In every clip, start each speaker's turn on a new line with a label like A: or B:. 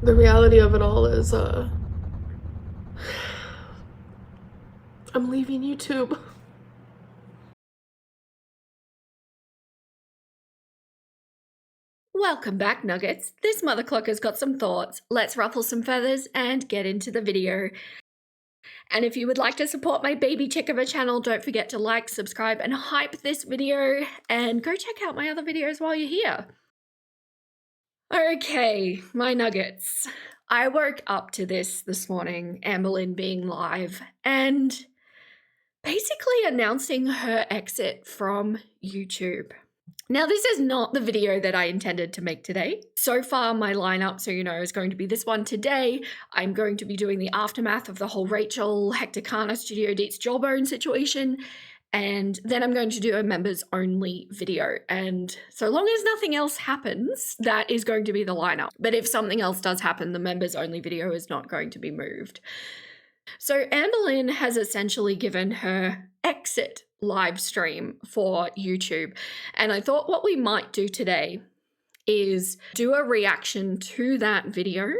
A: The reality of it all is, I'm leaving YouTube.
B: Welcome back, Nuggets. This mother clucker's got some thoughts. Let's ruffle some feathers and get into the video. And if you would like to support my baby chick of a channel, don't forget to like, subscribe, and hype this video. And go check out my other videos while you're here. Okay, my nuggets. I woke up to this morning, Amberlynn being live, and basically announcing her exit from YouTube. Now, this is not the video that I intended to make today. So far, my lineup, so you know, is going to be this one today. I'm going to be doing the aftermath of the whole Rachel Hector Studio Deets Jawbone situation. And then I'm going to do a members only video. And so long as nothing else happens, that is going to be the lineup. But if something else does happen, the members only video is not going to be moved. So Amberlynn has essentially given her exit live stream for YouTube. And I thought what we might do today is do a reaction to that video,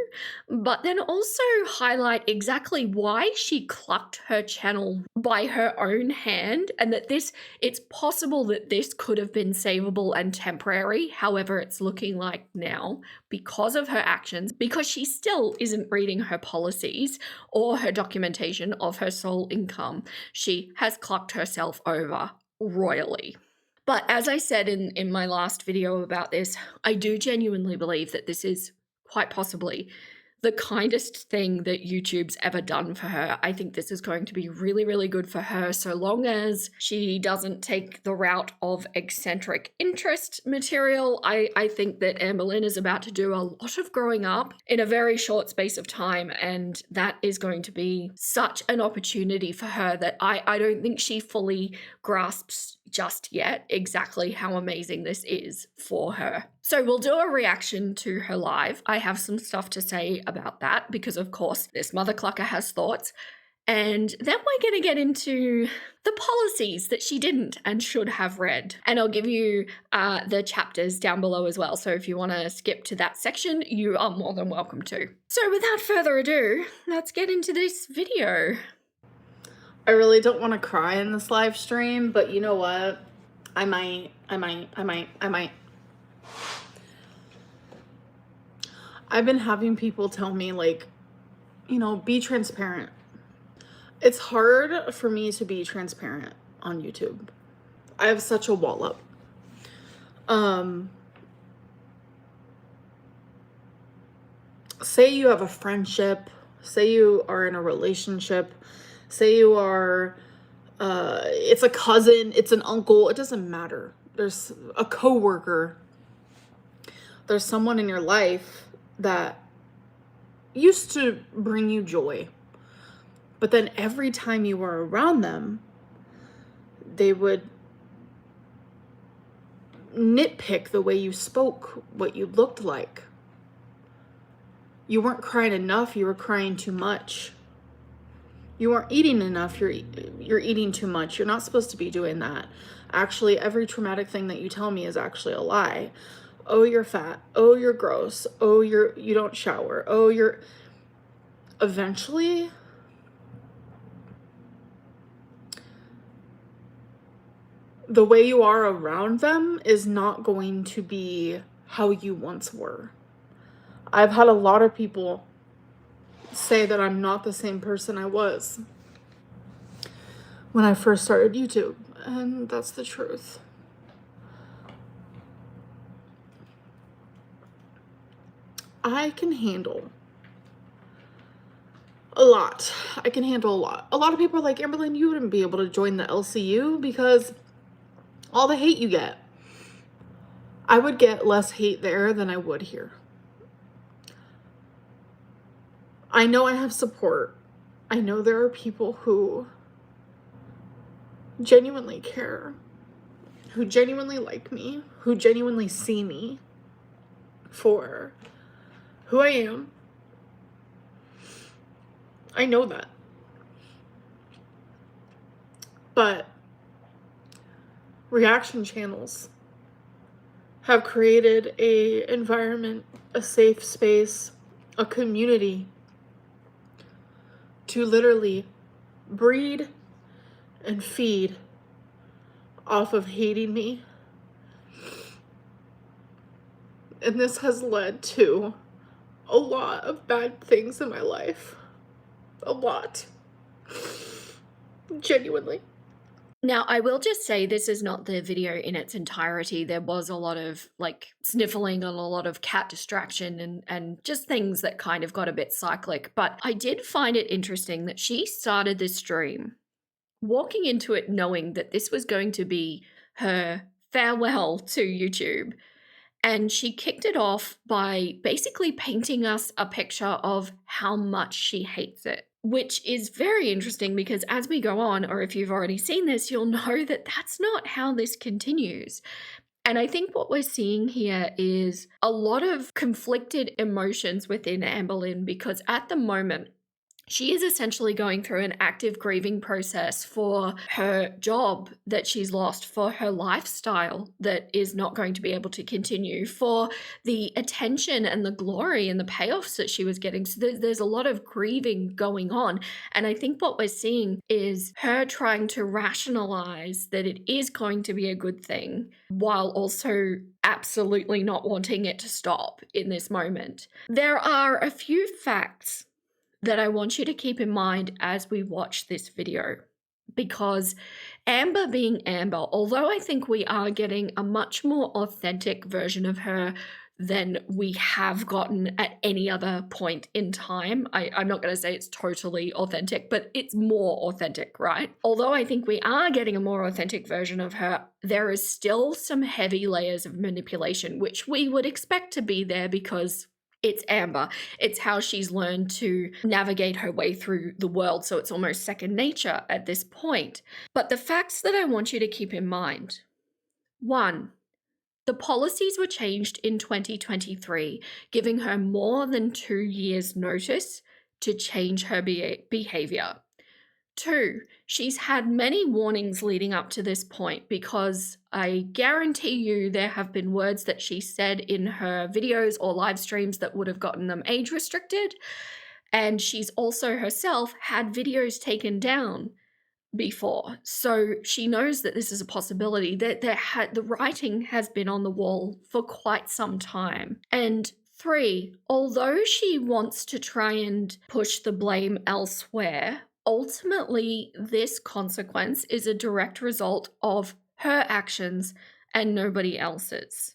B: but then also highlight exactly why she clucked her channel by her own hand, and that it's possible that this could have been savable and temporary. However, it's looking like now because of her actions, because she still isn't reading her policies or her documentation of her sole income, she has clucked herself over royally. But as I said in my last video about this, I do genuinely believe that this is quite possibly the kindest thing that YouTube's ever done for her. I think this is going to be really, really good for her, so long as she doesn't take the route of eccentric interest material. I think that Amberlynn is about to do a lot of growing up in a very short space of time, and that is going to be such an opportunity for her that I don't think she fully grasps just yet exactly how amazing this is for her. So we'll do a reaction to her live. I have some stuff to say about that because, of course, this mother clucker has thoughts. And then we're going to get into the policies that she didn't and should have read. And I'll give you the chapters down below as well. So if you want to skip to that section, you are more than welcome to. So without further ado, let's get into this video.
A: I really don't want to cry in this live stream, but you know what? I might. I've been having people tell me, like, you know, be transparent. It's hard for me to be transparent on YouTube. I have such a wall up. Say you have a friendship, say you are in a relationship, say you are, it's a cousin, it's an uncle, it doesn't matter. There's a coworker. There's someone in your life that used to bring you joy. But then every time you were around them, they would nitpick the way you spoke, what you looked like. You weren't crying enough, you were crying too much. You weren't eating enough, you're eating too much. You're not supposed to be doing that. Actually, every traumatic thing that you tell me is actually a lie. Oh, you're fat. Oh, you're gross. Oh, you don't shower. Oh, you're... Eventually, the way you are around them is not going to be how you once were. I've had a lot of people say that I'm not the same person I was when I first started YouTube, and that's the truth. I can handle a lot. I can handle a lot. A lot of people are like, Amberlynn, you wouldn't be able to join the LCU because all the hate you get. I would get less hate there than I would here. I know I have support. I know there are people who genuinely care, who genuinely like me, who genuinely see me for who I am. I know that. But reaction channels have created an environment, a safe space, a community to literally breed and feed off of hating me. And this has led to a lot of bad things in my life. A lot. Genuinely.
B: Now, I will just say this is not the video in its entirety. There was a lot of like sniffling and a lot of cat distraction and just things that kind of got a bit cyclic. But I did find it interesting that she started this stream walking into it knowing that this was going to be her farewell to YouTube. And she kicked it off by basically painting us a picture of how much she hates it, which is very interesting because as we go on, or if you've already seen this, you'll know that that's not how this continues. And I think what we're seeing here is a lot of conflicted emotions within Amberlynn because at the moment, she is essentially going through an active grieving process for her job that she's lost, for her lifestyle that is not going to be able to continue, for the attention and the glory and the payoffs that she was getting. So there's a lot of grieving going on. And I think what we're seeing is her trying to rationalize that it is going to be a good thing while also absolutely not wanting it to stop in this moment. There are a few facts that I want you to keep in mind as we watch this video. Because Amber being Amber, although I think we are getting a much more authentic version of her than we have gotten at any other point in time. I'm not going to say it's totally authentic, but it's more authentic, right? Although I think we are getting a more authentic version of her, there is still some heavy layers of manipulation, which we would expect to be there because it's Amber. It's how she's learned to navigate her way through the world, so it's almost second nature at this point. But the facts that I want you to keep in mind. 1, the policies were changed in 2023, giving her more than 2 years' notice to change her behavior. 2, she's had many warnings leading up to this point because I guarantee you there have been words that she said in her videos or live streams that would have gotten them age restricted. And she's also herself had videos taken down before. So she knows that this is a possibility, that the writing has been on the wall for quite some time. And 3, although she wants to try and push the blame elsewhere, ultimately this consequence is a direct result of her actions and nobody else's.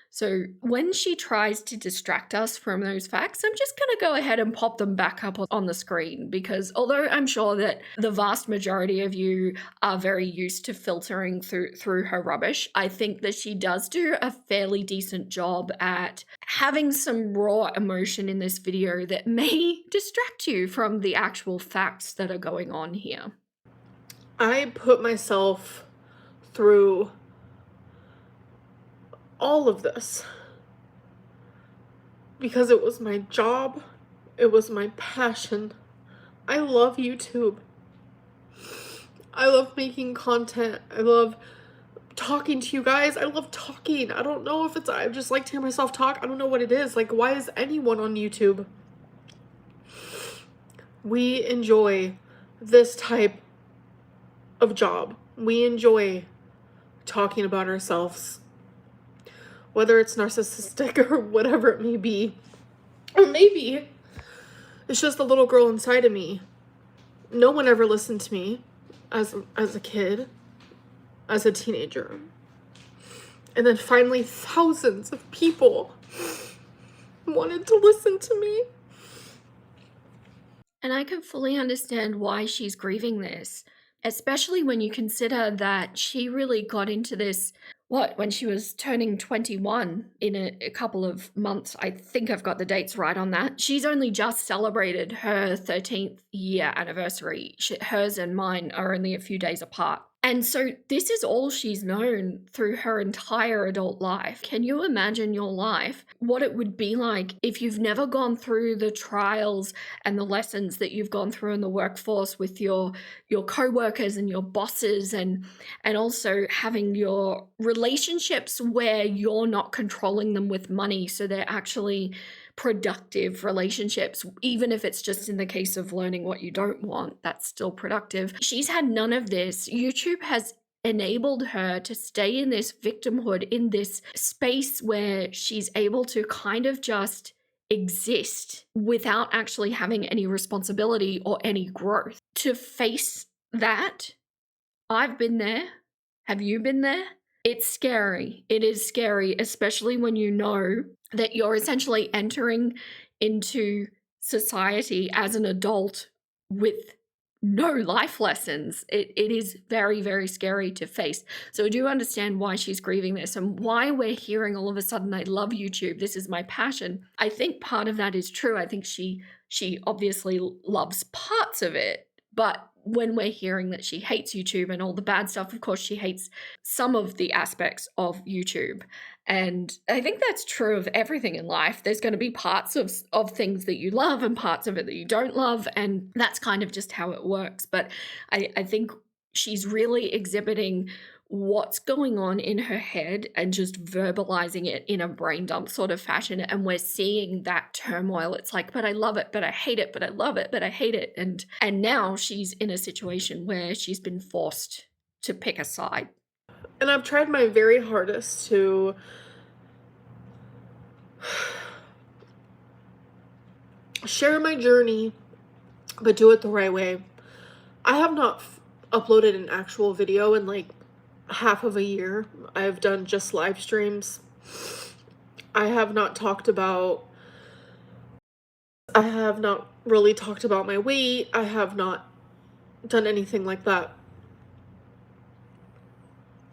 B: So when she tries to distract us from those facts, I'm just going to go ahead and pop them back up on the screen because although I'm sure that the vast majority of you are very used to filtering through her rubbish, I think that she does do a fairly decent job at having some raw emotion in this video that may distract you from the actual facts that are going on here.
A: I put myself through all of this because it was my job, it was my passion. I love YouTube. I love making content. I love talking to you guys. I love talking. I don't know if I just like to hear myself talk. I don't know what it is. Like, why is anyone on YouTube? We enjoy this type of job. We enjoy talking about ourselves, whether it's narcissistic or whatever it may be. Or maybe it's just a little girl inside of me. No one ever listened to me as a kid, as a teenager. And then finally thousands of people wanted to listen to me.
B: And I can fully understand why she's grieving this, especially when you consider that she really got into this, when she was turning 21 in a couple of months. I think I've got the dates right on that. She's only just celebrated her 13th year anniversary. Hers and mine are only a few days apart. And so this is all she's known through her entire adult life. Can you imagine your life, what it would be like if you've never gone through the trials and the lessons that you've gone through in the workforce with your co-workers and your bosses, and also having your relationships where you're not controlling them with money, so they're actually productive relationships, even if it's just in the case of learning what you don't want, that's still productive. She's had none of this. YouTube has enabled her to stay in this victimhood, in this space where she's able to kind of just exist without actually having any responsibility or any growth. To face that, I've been there. Have you been there? It's scary. It is scary, especially when you know that you're essentially entering into society as an adult with no life lessons. It is very, very scary to face. So I do understand why she's grieving this and why we're hearing all of a sudden, I love YouTube. This is my passion. I think part of that is true. I think she obviously loves parts of it, but when we're hearing that she hates YouTube and all the bad stuff, of course, she hates some of the aspects of YouTube. And I think that's true of everything in life. There's going to be parts of things that you love and parts of it that you don't love. And that's kind of just how it works. But I think she's really exhibiting what's going on in her head and just verbalizing it in a brain dump sort of fashion. And we're seeing that turmoil. It's like, but I love it, but I hate it, but I love it, but I hate it. And now she's in a situation where she's been forced to pick a side.
A: And I've tried my very hardest to share my journey, but do it the right way. I have not uploaded an actual video in like half of a year. I've done just live streams. I have not really talked about my weight. I have not done anything like that.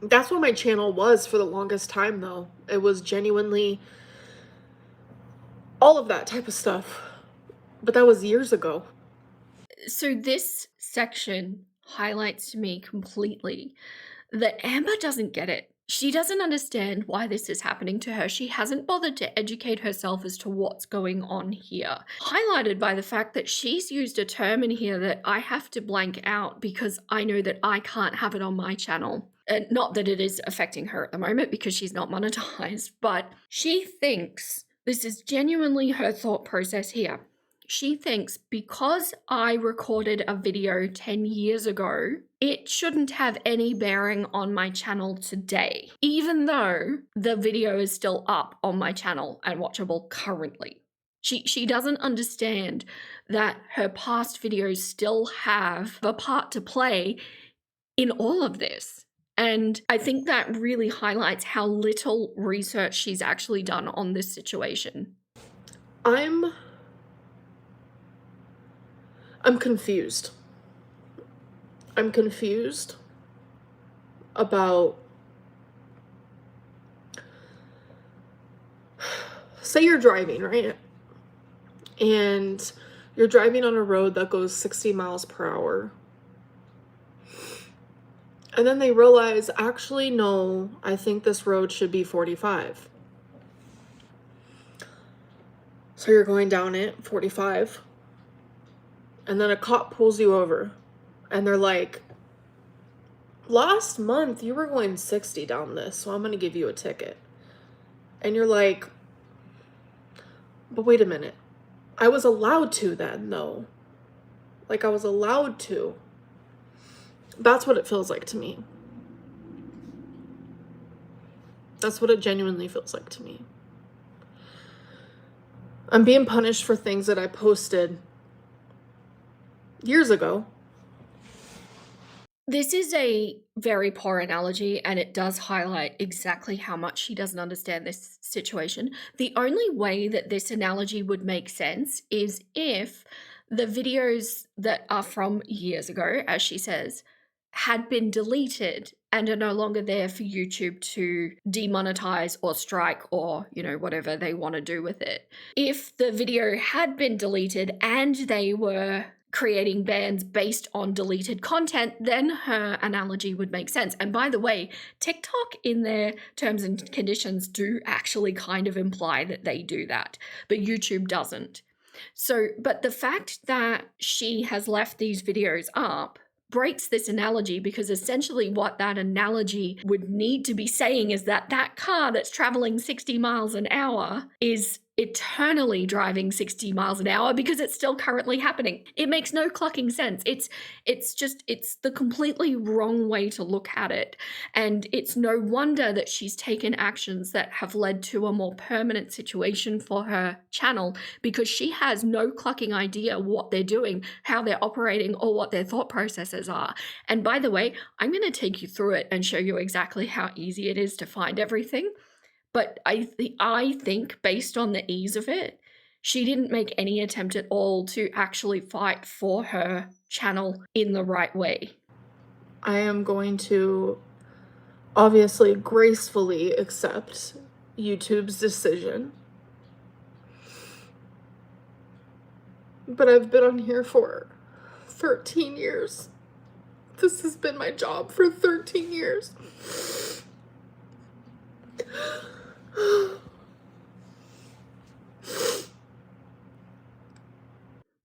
A: That's what my channel was for the longest time, though. It was genuinely all of that type of stuff. But that was years ago.
B: So this section highlights to me completely that Amber doesn't get it. She doesn't understand why this is happening to her. She hasn't bothered to educate herself as to what's going on here. Highlighted by the fact that she's used a term in here that I have to blank out because I know that I can't have it on my channel. Not that it is affecting her at the moment because she's not monetized, but she thinks, this is genuinely her thought process here. She thinks because I recorded a video 10 years ago, it shouldn't have any bearing on my channel today, even though the video is still up on my channel and watchable currently. She doesn't understand that her past videos still have a part to play in all of this. And I think that really highlights how little research she's actually done on this situation.
A: I'm confused. I'm confused about, say you're driving, right? And you're driving on a road that goes 60 miles per hour. And then they realize, actually, no, I think this road should be 45. So you're going down it, 45. And then a cop pulls you over. And they're like, last month you were going 60 down this, so I'm going to give you a ticket. And you're like, but wait a minute. I was allowed to then, though. Like, I was allowed to. That's what it feels like to me. That's what it genuinely feels like to me. I'm being punished for things that I posted years ago.
B: This is a very poor analogy, and it does highlight exactly how much she doesn't understand this situation. The only way that this analogy would make sense is if the videos that are from years ago, as she says, had been deleted and are no longer there for YouTube to demonetize or strike or, whatever they want to do with it. If the video had been deleted and they were creating bans based on deleted content, then her analogy would make sense. And by the way, TikTok in their terms and conditions do actually kind of imply that they do that, but YouTube doesn't. So, but the fact that she has left these videos up breaks this analogy, because essentially what that analogy would need to be saying is that that car that's traveling 60 miles an hour is eternally driving 60 miles an hour because it's still currently happening. It makes no clucking sense. It's the completely wrong way to look at it. And it's no wonder that she's taken actions that have led to a more permanent situation for her channel, because she has no clucking idea what they're doing, how they're operating, or what their thought processes are. And by the way, I'm going to take you through it and show you exactly how easy it is to find everything. But I think based on the ease of it, she didn't make any attempt at all to actually fight for her channel in the right way.
A: I am going to obviously gracefully accept YouTube's decision. But I've been on here for 13 years. This has been my job for 13 years.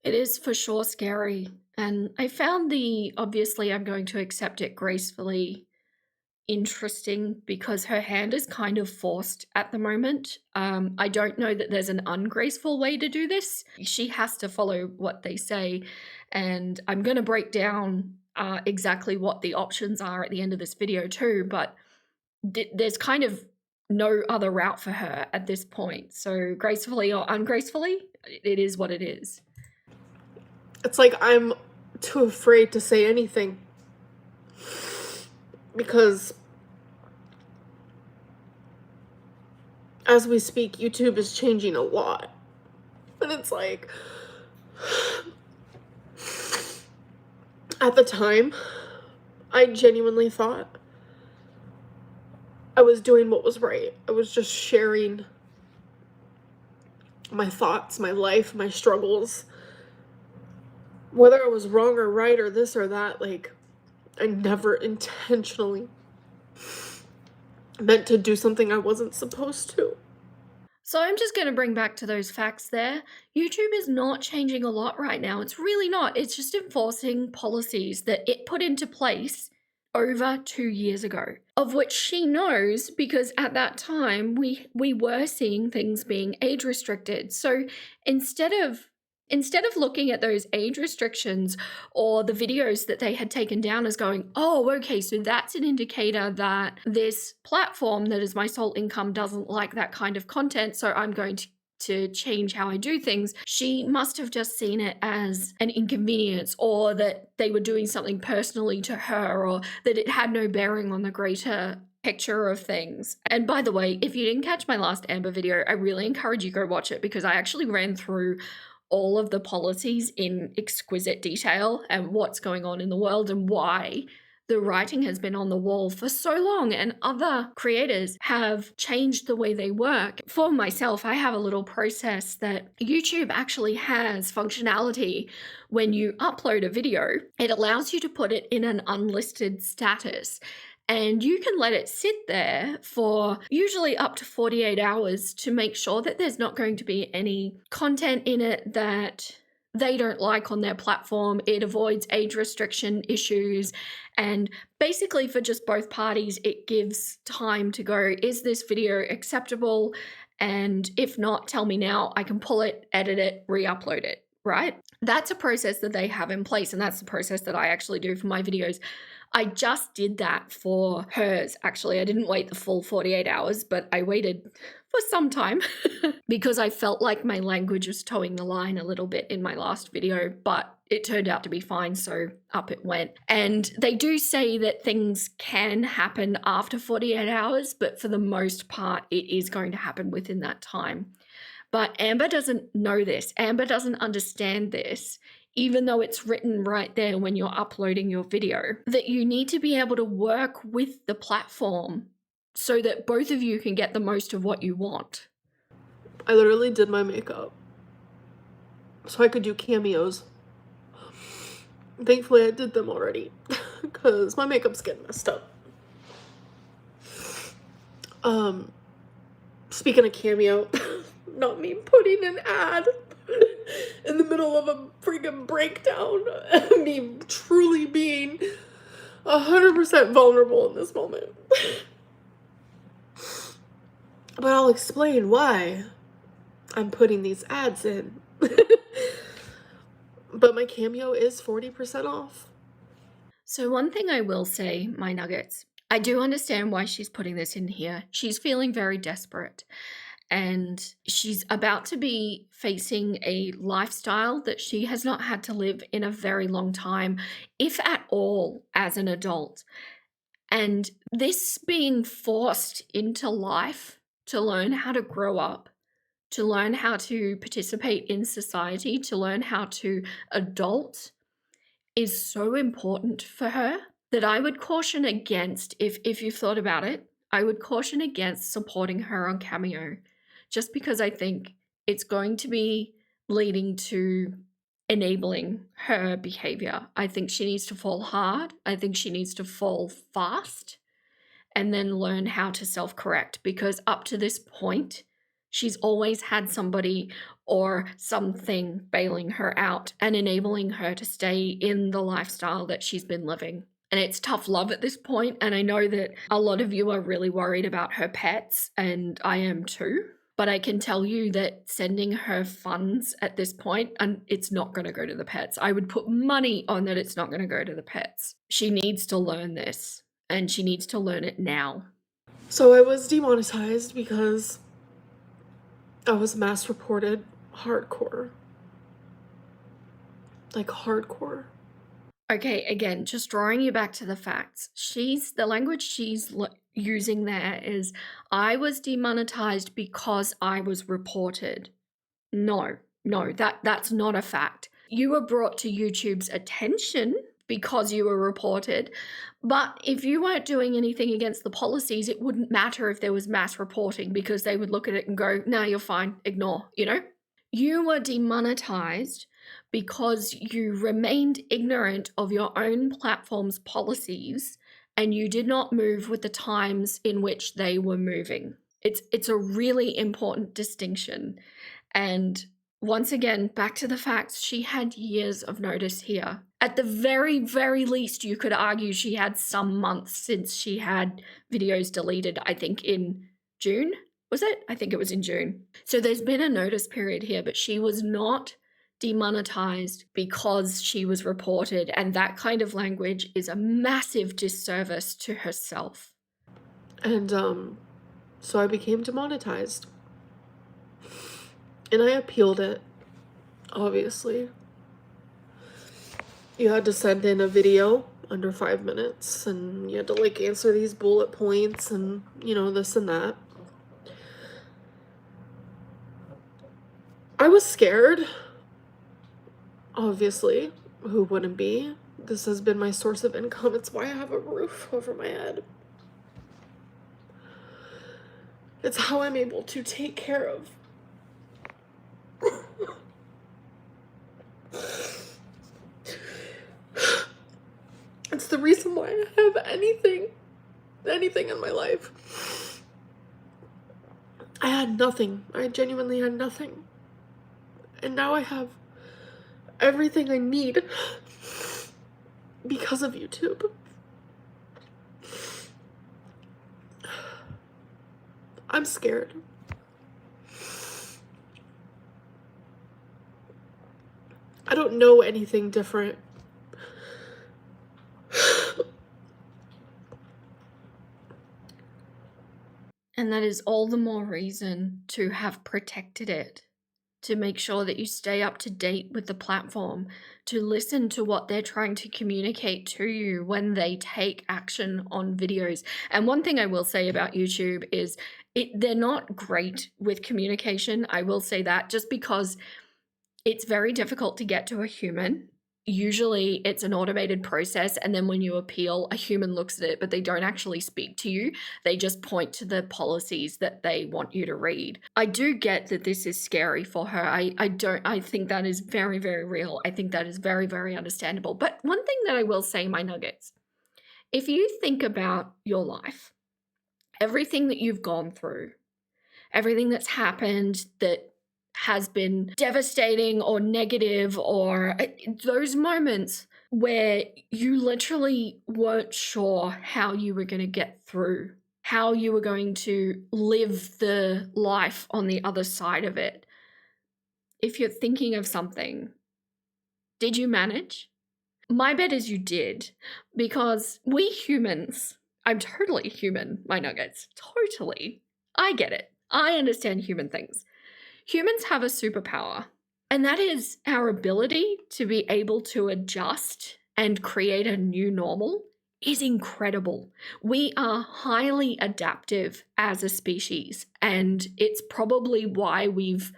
B: It is for sure scary. And I found obviously, I'm going to accept it gracefully, interesting, because her hand is kind of forced at the moment. I don't know that there's an ungraceful way to do this. She has to follow what they say. And I'm going to break down exactly what the options are at the end of this video too, but there's kind of no other route for her at this point. So gracefully or ungracefully, it is what it is.
A: It's like I'm too afraid to say anything because as we speak, YouTube is changing a lot. And it's like, at the time, I genuinely thought I was doing what was right. I was just sharing my thoughts, my life, my struggles. Whether I was wrong or right or this or that, like, I never intentionally meant to do something I wasn't supposed to.
B: So I'm just going to bring back to those facts there. YouTube is not changing a lot right now. It's really not. It's just enforcing policies that it put into place over 2 years ago, of which she knows because at that time we were seeing things being age restricted. So instead of looking at those age restrictions or the videos that they had taken down as going, oh, okay, so that's an indicator that this platform that is my sole income doesn't like that kind of content, so I'm going to change how I do things, she must have just seen it as an inconvenience, or that they were doing something personally to her, or that it had no bearing on the greater picture of things. And by the way, if you didn't catch my last Amber video, I really encourage you go watch it, because I actually ran through all of the policies in exquisite detail and what's going on in the world and why the writing has been on the wall for so long, and other creators have changed the way they work. For myself, I have a little process that YouTube actually has functionality. When you upload a video, it allows you to put it in an unlisted status. And you can let it sit there for usually up to 48 hours to make sure that there's not going to be any content in it that they don't like on their platform. It avoids age restriction issues. And basically for just both parties, it gives time to go, is this video acceptable? And if not, tell me now. I can pull it, edit it, re-upload it, right? That's a process that they have in place. And that's the process that I actually do for my videos. I just did that for hers, actually. I didn't wait the full 48 hours, but I waited for some time because I felt like my language was towing the line a little bit in my last video, but it turned out to be fine, so up it went. And they do say that things can happen after 48 hours, but for the most part, it is going to happen within that time. But Amber doesn't know this. Amber doesn't understand this, even though it's written right there when you're uploading your video, that you need to be able to work with the platform so that both of you can get the most of what you want.
A: I literally did my makeup so I could do cameos. Thankfully, I did them already because my makeup's getting messed up. Speaking of cameo, not me putting an ad in the middle of a freaking breakdown, me truly being 100% vulnerable in this moment. But I'll explain why I'm putting these ads in. But my Cameo is 40% off.
B: So one thing I will say, my nuggets, I do understand why she's putting this in here. She's feeling very desperate, and she's about to be facing a lifestyle that she has not had to live in a very long time, if at all, as an adult. And this being forced into life to learn how to grow up, to learn how to participate in society, to learn how to adult is so important for her that I would caution against, if you've thought about it, I would caution against supporting her on Cameo, just because I think it's going to be leading to enabling her behavior. I think she needs to fall hard. I think she needs to fall fast and then learn how to self-correct, because up to this point, she's always had somebody or something bailing her out and enabling her to stay in the lifestyle that she's been living. And it's tough love at this point, and I know that a lot of you are really worried about her pets, and I am too. But I can tell you that sending her funds at this point, and it's not going to go to the pets. I would put money on that it's not going to go to the pets. She needs to learn this, and she needs to learn it now.
A: So I was demonetized because I was mass reported hardcore. Like hardcore.
B: Okay, again, just drawing you back to the facts. The language she's using there is, I was demonetized because I was reported. No, that's not a fact. You were brought to YouTube's attention because you were reported, but if you weren't doing anything against the policies, it wouldn't matter if there was mass reporting, because they would look at it and go, nah, you're fine, ignore, you know? You were demonetized because you remained ignorant of your own platform's policies and you did not move with the times in which they were moving. It's a really important distinction. And once again, back to the facts, she had years of notice here. At the very, very least, you could argue she had some months since she had videos deleted, I think in June, was it? I think it was in June. So there's been a notice period here, but she was not demonetized because she was reported, and that kind of language is a massive disservice to herself.
A: And so I became demonetized. And I appealed it, obviously. You had to send in a video under 5 minutes, and you had to like answer these bullet points and, you know, this and that. I was scared. Obviously, who wouldn't be? This has been my source of income. It's why I have a roof over my head. It's how I'm able to take care of it's the reason why I have anything in my life. I had nothing. I genuinely had nothing. And now I have everything I need because of YouTube. I'm scared. I don't know anything different.
B: And that is all the more reason to have protected it, to make sure that you stay up to date with the platform, to listen to what they're trying to communicate to you when they take action on videos. And one thing I will say about YouTube is they're not great with communication. I will say that, just because it's very difficult to get to a human. Usually it's an automated process, and then when you appeal, a human looks at it, but they don't actually speak to you. They just point to the policies that they want you to read. I do get that this is scary for her. I think that is very, very real. I think that is very, very understandable. But one thing that I will say, my nuggets, if you think about your life, everything that you've gone through, everything that's happened that has been devastating or negative, or those moments where you literally weren't sure how you were going to get through, how you were going to live the life on the other side of it. if you're thinking of something, did you manage? My bet is you did, because we humans, I'm totally human, my nuggets, totally. I get it. I understand human things. Humans have a superpower, and that is our ability to be able to adjust and create a new normal is incredible. We are highly adaptive as a species, and it's probably why we've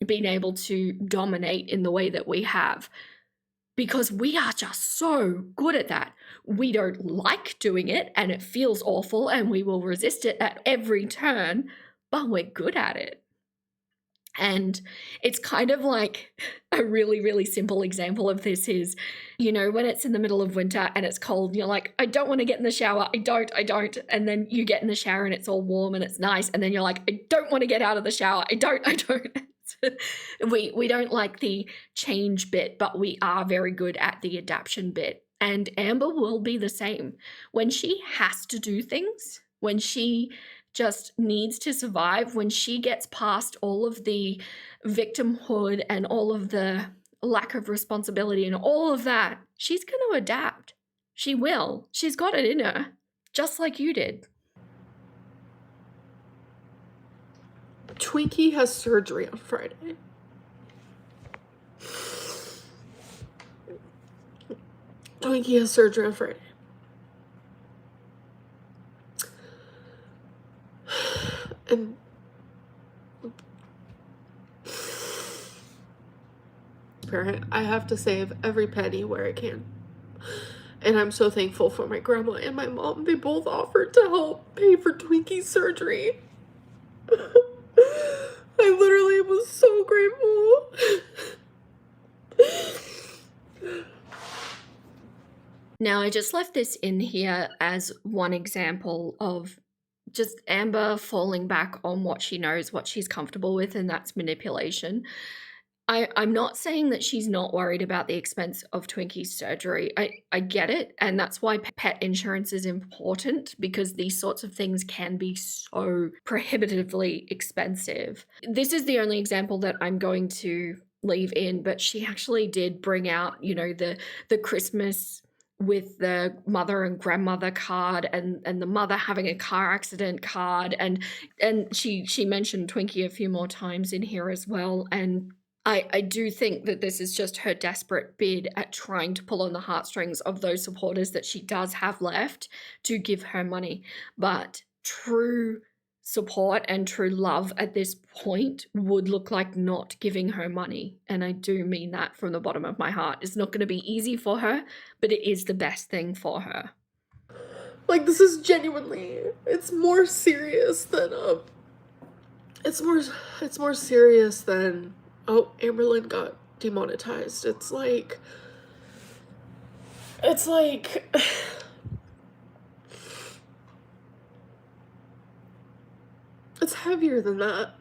B: been able to dominate in the way that we have, because we are just so good at that. We don't like doing it, and it feels awful, and we will resist it at every turn, but we're good at it. And it's kind of like a really, really simple example of this is, when it's in the middle of winter and it's cold, and you're like, I don't want to get in the shower. I don't. And then you get in the shower and it's all warm and it's nice. And then you're like, I don't want to get out of the shower. I don't. We don't like the change bit, but we are very good at the adaptation bit. And Amber will be the same. When she has to do things, when she just needs to survive, when she gets past all of the victimhood and all of the lack of responsibility and all of that, she's going to adapt. She will. She's got it in her, just like you did.
A: Twinkie has surgery on Friday. Twinkie has surgery on Friday. And parent, I have to save every penny where I can. And I'm so thankful for my grandma and my mom. They both offered to help pay for Twinkie's surgery. I literally was so grateful.
B: Now, I just left this in here as one example of just Amber falling back on what she knows, what she's comfortable with, and that's manipulation. I'm not saying that she's not worried about the expense of Twinkie's surgery. I get it, and that's why pet insurance is important, because these sorts of things can be so prohibitively expensive. This is the only example that I'm going to leave in, but she actually did bring out, the Christmas with the mother and grandmother card, and the mother having a car accident card, and she mentioned Twinkie a few more times in here as well. And I do think that this is just her desperate bid at trying to pull on the heartstrings of those supporters that she does have left to give her money. But true support and true love at this point would look like not giving her money. And I do mean that from the bottom of my heart. It's not going to be easy for her, but it is the best thing for her.
A: Like, this is genuinely, it's more serious than, it's more serious than, oh, Amberlynn got demonetized. It's like, it's heavier than that.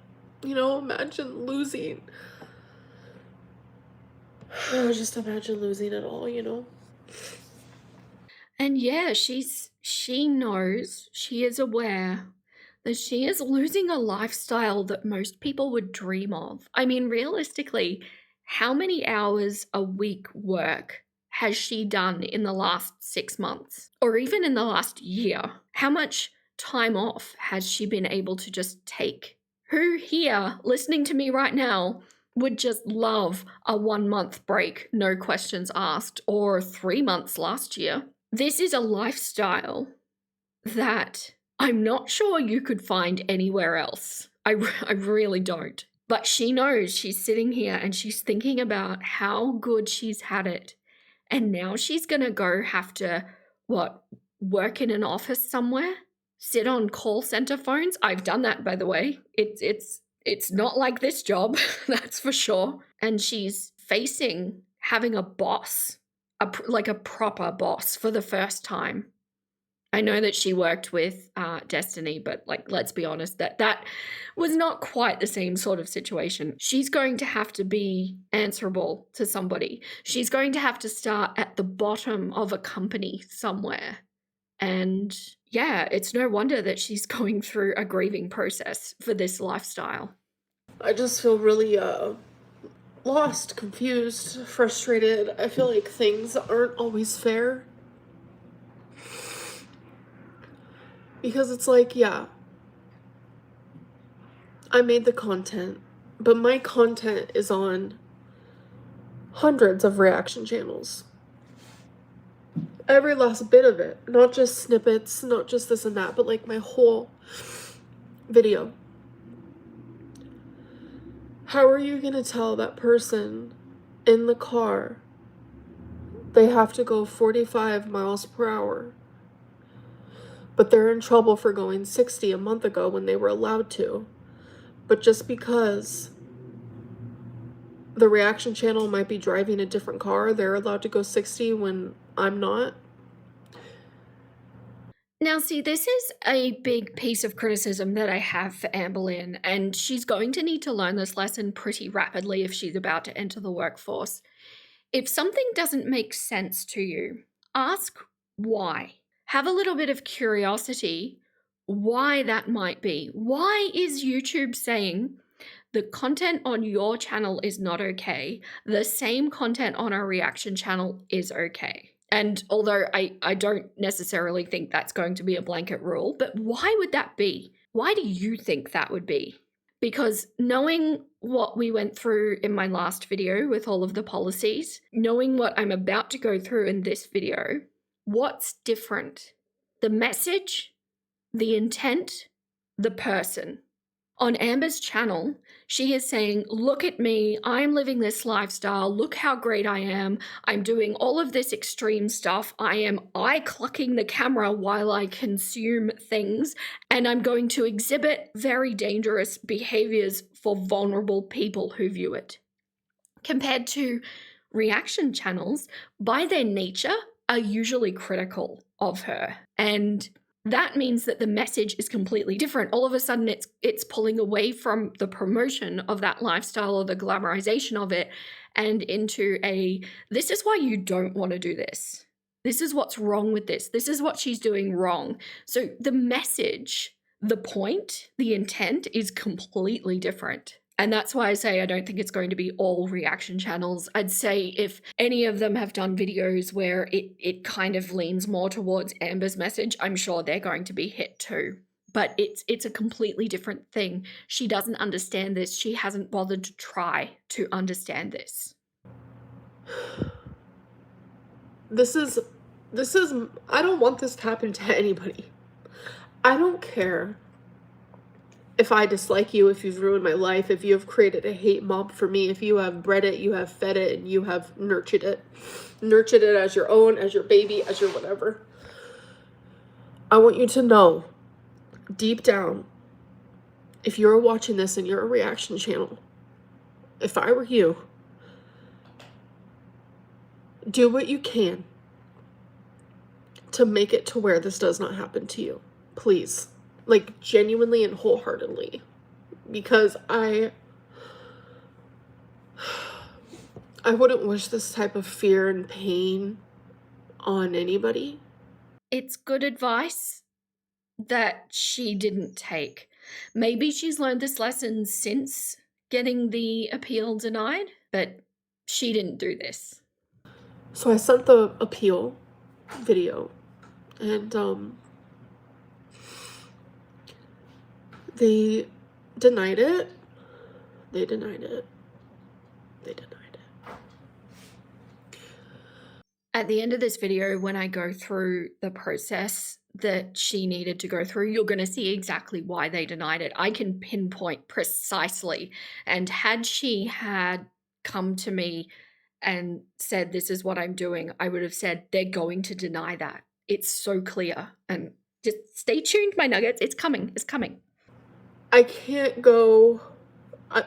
A: Imagine losing. Just imagine losing it all,
B: And yeah, she knows, she is aware that she is losing a lifestyle that most people would dream of. I mean, realistically, how many hours a week work has she done in the last 6 months, or even in the last year? How much time off has she been able to just take? Who here, listening to me right now, would just love a 1-month break, no questions asked, or 3 months last year? This is a lifestyle that I'm not sure you could find anywhere else. I really don't. But she knows, she's sitting here and she's thinking about how good she's had it. And now she's going to go have to, work in an office somewhere? Sit on call center phones? I've done that, by the way. It's not like this job, that's for sure. And she's facing having a boss, like a proper boss, for the first time. I know that she worked with Destiny, but let's be honest, that was not quite the same sort of situation. She's going to have to be answerable to somebody. She's going to have to start at the bottom of a company somewhere. And yeah, it's no wonder that she's going through a grieving process for this lifestyle.
A: I just feel really lost, confused, frustrated. I feel like things aren't always fair. Because it's like, yeah, I made the content, but my content is on hundreds of reaction channels. Every last bit of it. Not just snippets, not just this and that, but like my whole video. How are you gonna tell that person in the car they have to go 45 miles per hour, but they're in trouble for going 60 a month ago when they were allowed to? But just because the reaction channel might be driving a different car, they're allowed to go 60 when I'm not?
B: Now, see, this is a big piece of criticism that I have for Amberlynn, and she's going to need to learn this lesson pretty rapidly if she's about to enter the workforce. If something doesn't make sense to you, ask why. Have a little bit of curiosity why that might be. Why is YouTube saying the content on your channel is not okay, the same content on our reaction channel is okay? And although I don't necessarily think that's going to be a blanket rule, but why would that be? Why do you think that would be? Because knowing what we went through in my last video with all of the policies, knowing what I'm about to go through in this video, what's different? The message, the intent, the person. On Amber's channel, she is saying, look at me, I'm living this lifestyle, look how great I am, I'm doing all of this extreme stuff, I am eye-clucking the camera while I consume things, and I'm going to exhibit very dangerous behaviors for vulnerable people who view it. Compared to reaction channels, by their nature, are usually critical of her. And that means that the message is completely different. All of a sudden, it's pulling away from the promotion of that lifestyle or the glamorization of it and into this is why you don't want to do this. This is what's wrong with this. This is what she's doing wrong. So the message, the point, the intent is completely different. And that's why I say I don't think it's going to be all reaction channels. I'd say if any of them have done videos where it kind of leans more towards Amber's message, I'm sure they're going to be hit too. But it's a completely different thing. She doesn't understand this. She hasn't bothered to try to understand this.
A: This is, I don't want this to happen to anybody. I don't care if I dislike you, if you've ruined my life, if you have created a hate mob for me, if you have bred it, you have fed it, and you have nurtured it as your own, as your baby, as your whatever. I want you to know, deep down, if you're watching this and you're a reaction channel, if I were you, do what you can to make it to where this does not happen to you. Please. Like, genuinely and wholeheartedly. Because I wouldn't wish this type of fear and pain on anybody.
B: It's good advice that she didn't take. Maybe she's learned this lesson since getting the appeal denied, but she didn't do this.
A: So I sent the appeal video, and they denied it. They denied it. They denied it.
B: At the end of this video, when I go through the process that she needed to go through, you're going to see exactly why they denied it. I can pinpoint precisely. And had she had come to me and said, this is what I'm doing, I would have said, they're going to deny that. It's so clear. And just stay tuned, my nuggets. It's coming. It's coming.
A: I can't go. I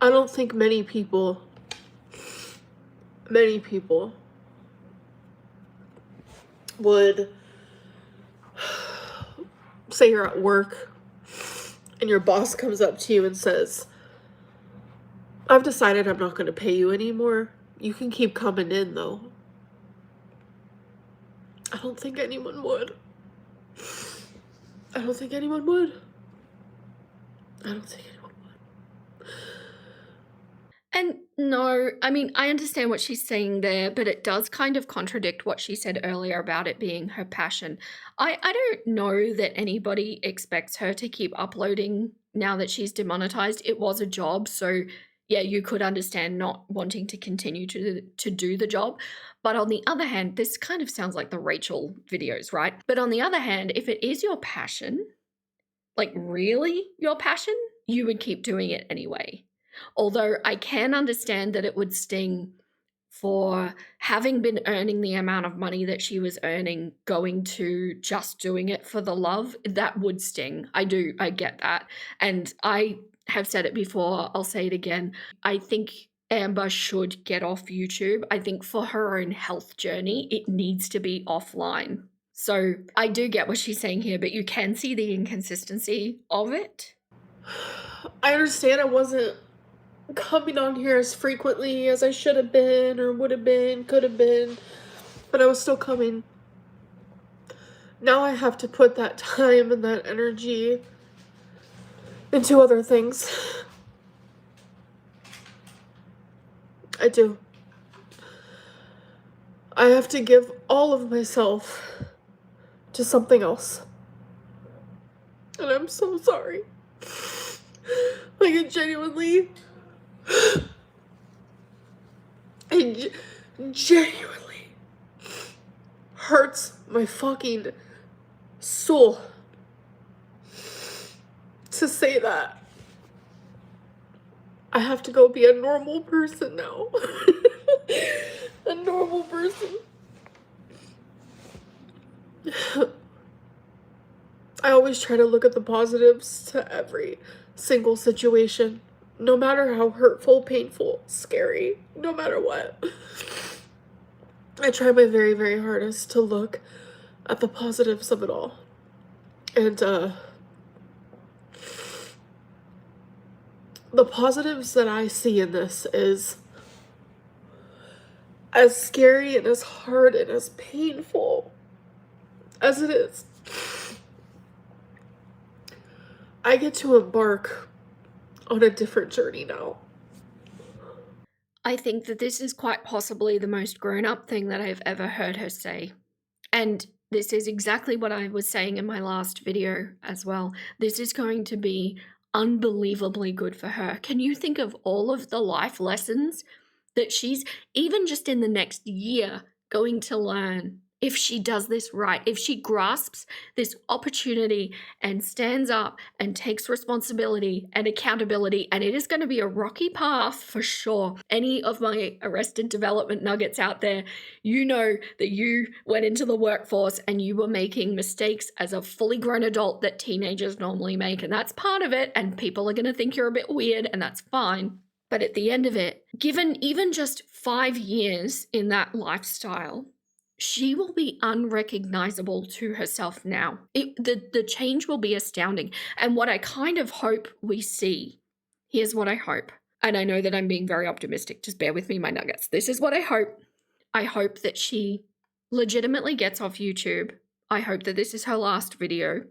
A: don't think many people would say you're at work and your boss comes up to you and says, I've decided I'm not going to pay you anymore. You can keep coming in, though. I don't think anyone would. I don't think anyone would. I don't think anyone would.
B: And no, I mean, I understand what she's saying there, but it does kind of contradict what she said earlier about it being her passion. I don't know that anybody expects her to keep uploading now that she's demonetized. It was a job, so yeah, you could understand not wanting to continue to do the job. But on the other hand, this kind of sounds like the Rachel videos, right? But on the other hand, if it is your passion, like really your passion, you would keep doing it anyway. Although I can understand that it would sting for having been earning the amount of money that she was earning, going to just doing it for the love, that would sting. I get that. And I have said it before, I'll say it again. I think Amber should get off YouTube. I think for her own health journey, it needs to be offline. So I do get what she's saying here, but you can see the inconsistency of it.
A: I understand I wasn't coming on here as frequently as I should have been, or would have been, could have been, but I was still coming. Now I have to put that time and that energy into other things. I do. I have to give all of myself to something else. And I'm so sorry. Like, it genuinely, genuinely hurts my fucking soul to say that. I have to go be a normal person now. A normal person. I always try to look at the positives to every single situation, no matter how hurtful, painful, scary, no matter what. I try my very, very hardest to look at the positives of it all. And the positives that I see in this is, as scary and as hard and as painful as it is, I get to embark on a different journey now.
B: I think that this is quite possibly the most grown up thing that I've ever heard her say. And this is exactly what I was saying in my last video as well. This is going to be unbelievably good for her. Can you think of all of the life lessons that she's, even just in the next year, going to learn if she does this right, if she grasps this opportunity and stands up and takes responsibility and accountability? And it is going to be a rocky path for sure. Any of my Arrested Development nuggets out there, you know that you went into the workforce and you were making mistakes as a fully grown adult that teenagers normally make. And that's part of it. And people are going to think you're a bit weird, and that's fine. But at the end of it, given even just 5 years in that lifestyle, she will be unrecognizable to herself now. The change will be astounding. And what I kind of hope we see, here's what I hope. And I know that I'm being very optimistic. Just bear with me, my nuggets. This is what I hope. I hope that she legitimately gets off YouTube. I hope that this is her last video.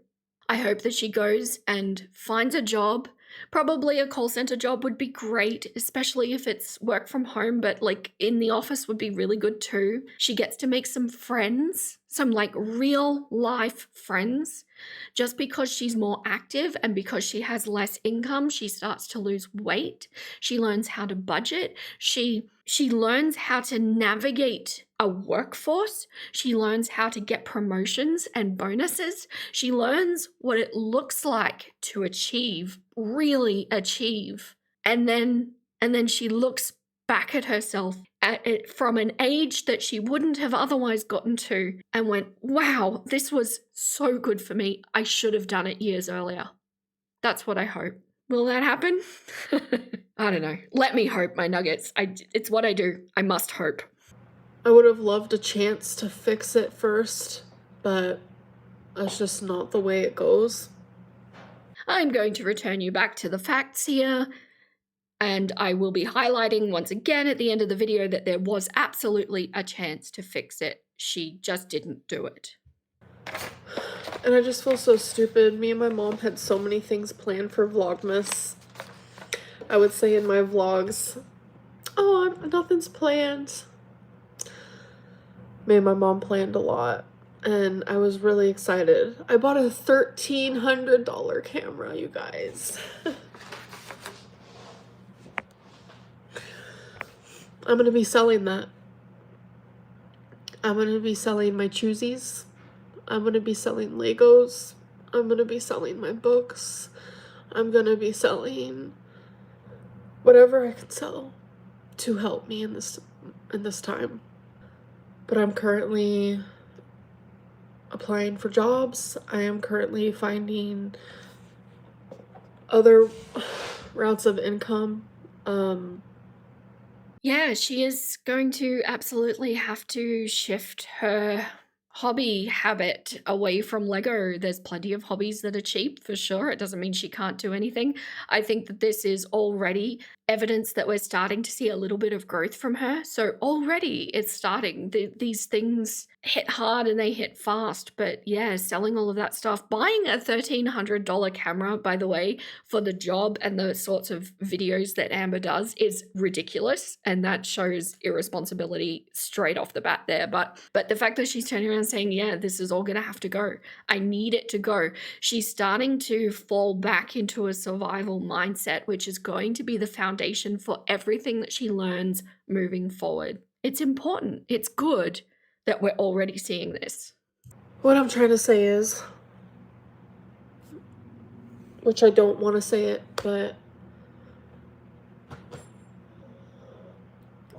B: I hope that she goes and finds a job. Probably a call center job would be great, especially if it's work from home, but like in the office would be really good too. She gets to make some friends, some like real life friends. Just because she's more active and because she has less income, she starts to lose weight. She learns how to budget. She learns how to navigate a workforce. She learns how to get promotions and bonuses. She learns what it looks like to achieve, really achieve. And then she looks back at herself at it from an age that she wouldn't have otherwise gotten to and went, wow, this was so good for me. I should have done it years earlier. That's what I hope. Will that happen? I don't know. Let me hope, my nuggets. It's what I do. I must hope.
A: I would have loved a chance to fix it first, but that's just not the way it goes.
B: I'm going to return you back to the facts here, and I will be highlighting once again at the end of the video that there was absolutely a chance to fix it. She just didn't do it.
A: And I just feel so stupid. Me and my mom had so many things planned for Vlogmas. I would say in my vlogs, Oh, nothing's planned. Me and my mom planned a lot, and I was really excited. I bought a $1,300 camera, you guys. I'm gonna be selling that. I'm gonna be selling my choosies. I'm gonna be selling Legos. I'm gonna be selling my books. I'm gonna be selling whatever I can sell to help me in this time. But I'm currently applying for jobs. I am currently finding other routes of income.
B: Yeah, she is going to absolutely have to shift her hobby habit away from Lego. There's plenty of hobbies that are cheap for sure. It doesn't mean she can't do anything. I think that this is already evidence that we're starting to see a little bit of growth from her. So already it's starting. These things hit hard and they hit fast. But yeah, selling all of that stuff, buying a $1,300 camera, by the way, for the job and the sorts of videos that Amber does is ridiculous, and that shows irresponsibility straight off the bat there. But the fact that she's turning around saying, yeah, this is all gonna have to go, I need it to go, she's starting to fall back into a survival mindset, which is going to be the foundation for everything that she learns moving forward. It's important, it's good that we're already seeing this.
A: What I'm trying to say is, which I don't want to say it, but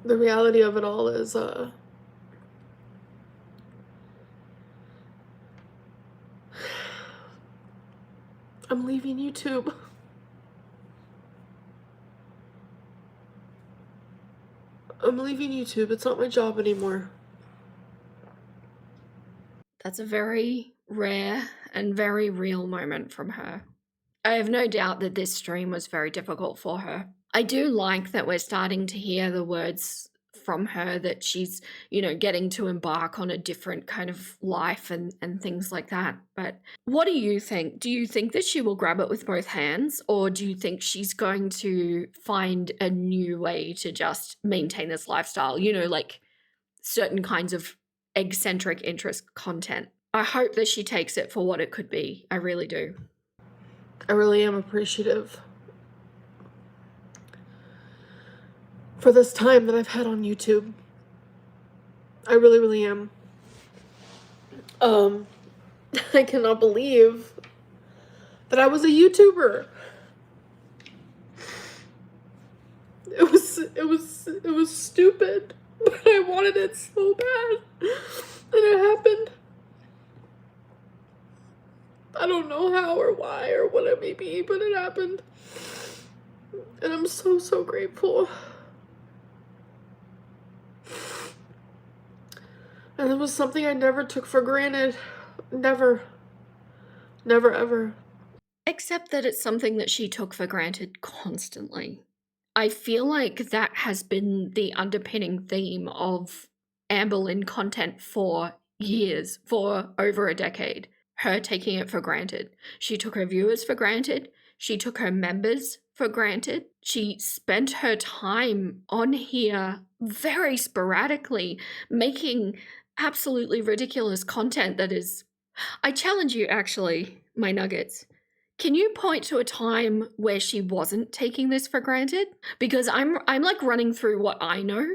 A: the reality of it all is, I'm leaving YouTube. I'm leaving YouTube. It's not my job anymore.
B: That's a very rare and very real moment from her. I have no doubt that this stream was very difficult for her. I do like that we're starting to hear the words from her that she's, getting to embark on a different kind of life and things like that. But what do you think? Do you think that she will grab it with both hands, or do you think she's going to find a new way to just maintain this lifestyle? Like certain kinds of eccentric interest content. I hope that she takes it for what it could be. I really do.
A: I really am appreciative for this time that I've had on YouTube. I really, really am. I cannot believe that I was a YouTuber. It was stupid, but I wanted it so bad, and it happened. I don't know how or why or what it may be, but it happened, and I'm so, so grateful. And it was something I never took for granted. Never. Never ever.
B: Except that it's something that she took for granted constantly. I feel like that has been the underpinning theme of Amberlynn content for years, for over a decade. Her taking it for granted. She took her viewers for granted. She took her members for granted. She spent her time on here very sporadically, making absolutely ridiculous content that is. I challenge you, actually, my nuggets. Can you point to a time where she wasn't taking this for granted? Because I'm like running through what I know,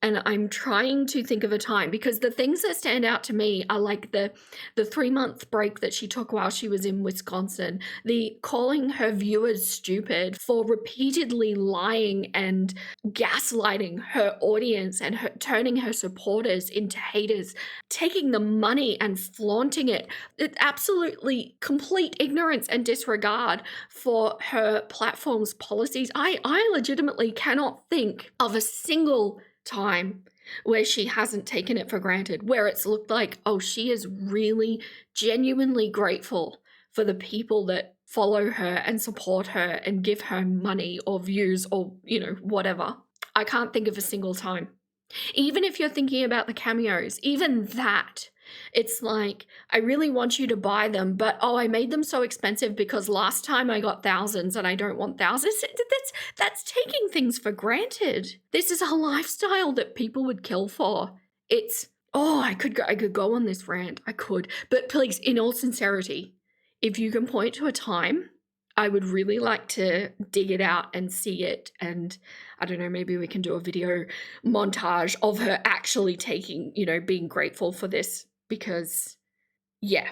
B: and I'm trying to think of a time, because the things that stand out to me are like the 3-month break that she took while she was in Wisconsin, the calling her viewers stupid for repeatedly lying and gaslighting her audience and turning her supporters into haters, taking the money and flaunting it. It's absolutely complete ignorance and disregard for her platform's policies. I legitimately cannot think of a single time where she hasn't taken it for granted, where it's looked like, oh, she is really genuinely grateful for the people that follow her and support her and give her money or views or, whatever. I can't think of a single time. Even if you're thinking about the cameos, even that, it's like, I really want you to buy them, but oh, I made them so expensive because last time I got thousands and I don't want thousands. That's taking things for granted. This is a lifestyle that people would kill for. It's, oh, I could go on this rant. I could. But please, in all sincerity, if you can point to a time, I would really like to dig it out and see it. And I don't know, maybe we can do a video montage of her actually taking, being grateful for this, because, yeah.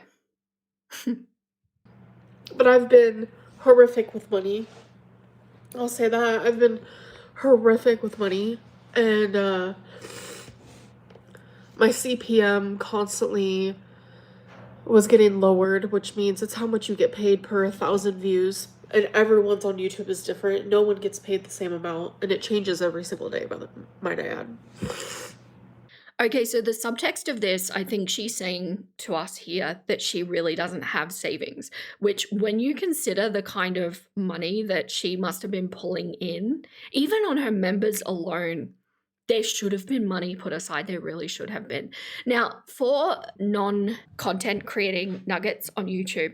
A: But I've been horrific with money. I'll say that. I've been horrific with money. And my CPM constantly was getting lowered, which means it's how much you get paid per 1,000 views. And everyone's on YouTube is different. No one gets paid the same amount, and it changes every single day, might I add.
B: Okay, so the subtext of this, I think she's saying to us here that she really doesn't have savings, which, when you consider the kind of money that she must have been pulling in, even on her members alone, there should have been money put aside. There really should have been. Now, for non-content creating nuggets on YouTube,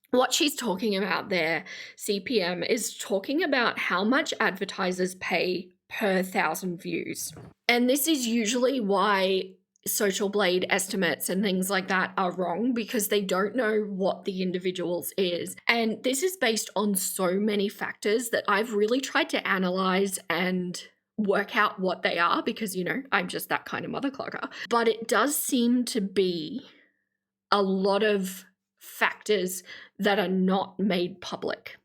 B: what she's talking about there, CPM, is talking about how much advertisers pay per 1,000 views. And this is usually why Social Blade estimates and things like that are wrong, because they don't know what the individuals is. And this is based on so many factors that I've really tried to analyze and work out what they are, because, I'm just that kind of mother clucker. But it does seem to be a lot of factors that are not made public.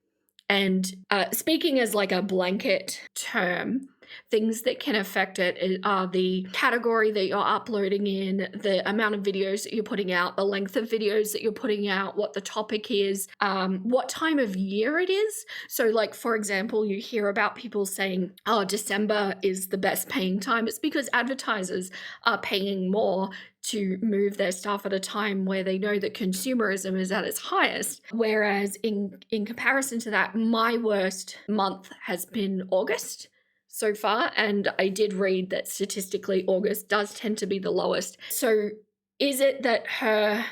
B: And speaking as like a blanket term, things that can affect it are the category that you're uploading in, the amount of videos that you're putting out, the length of videos that you're putting out, what the topic is, what time of year it is. So, like, for example, you hear about people saying, oh, December is the best paying time. It's because advertisers are paying more to move their stuff at a time where they know that consumerism is at its highest. Whereas in comparison to that, my worst month has been August so far, and I did read that statistically August does tend to be the lowest. So is it that her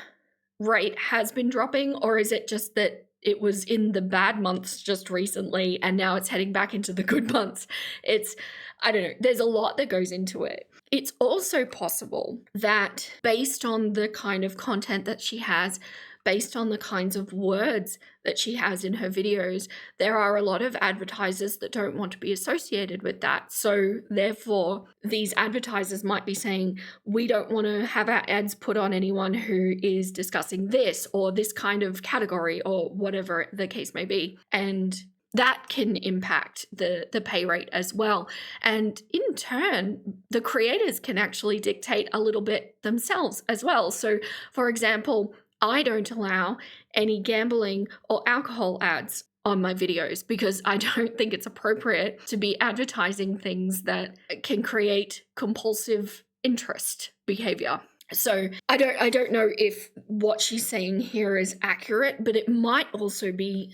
B: rate has been dropping, or is it just that it was in the bad months just recently and now it's heading back into the good months? I don't know, there's a lot that goes into it. It's also possible that, based on the kind of content that she has, based on the kinds of words that she has in her videos, there are a lot of advertisers that don't want to be associated with that. So therefore, these advertisers might be saying, we don't want to have our ads put on anyone who is discussing this or this kind of category, or whatever the case may be. And that can impact the pay rate as well. And in turn, the creators can actually dictate a little bit themselves as well. So, for example, I don't allow any gambling or alcohol ads on my videos, because I don't think it's appropriate to be advertising things that can create compulsive interest behavior. So I don't know if what she's saying here is accurate, but it might also be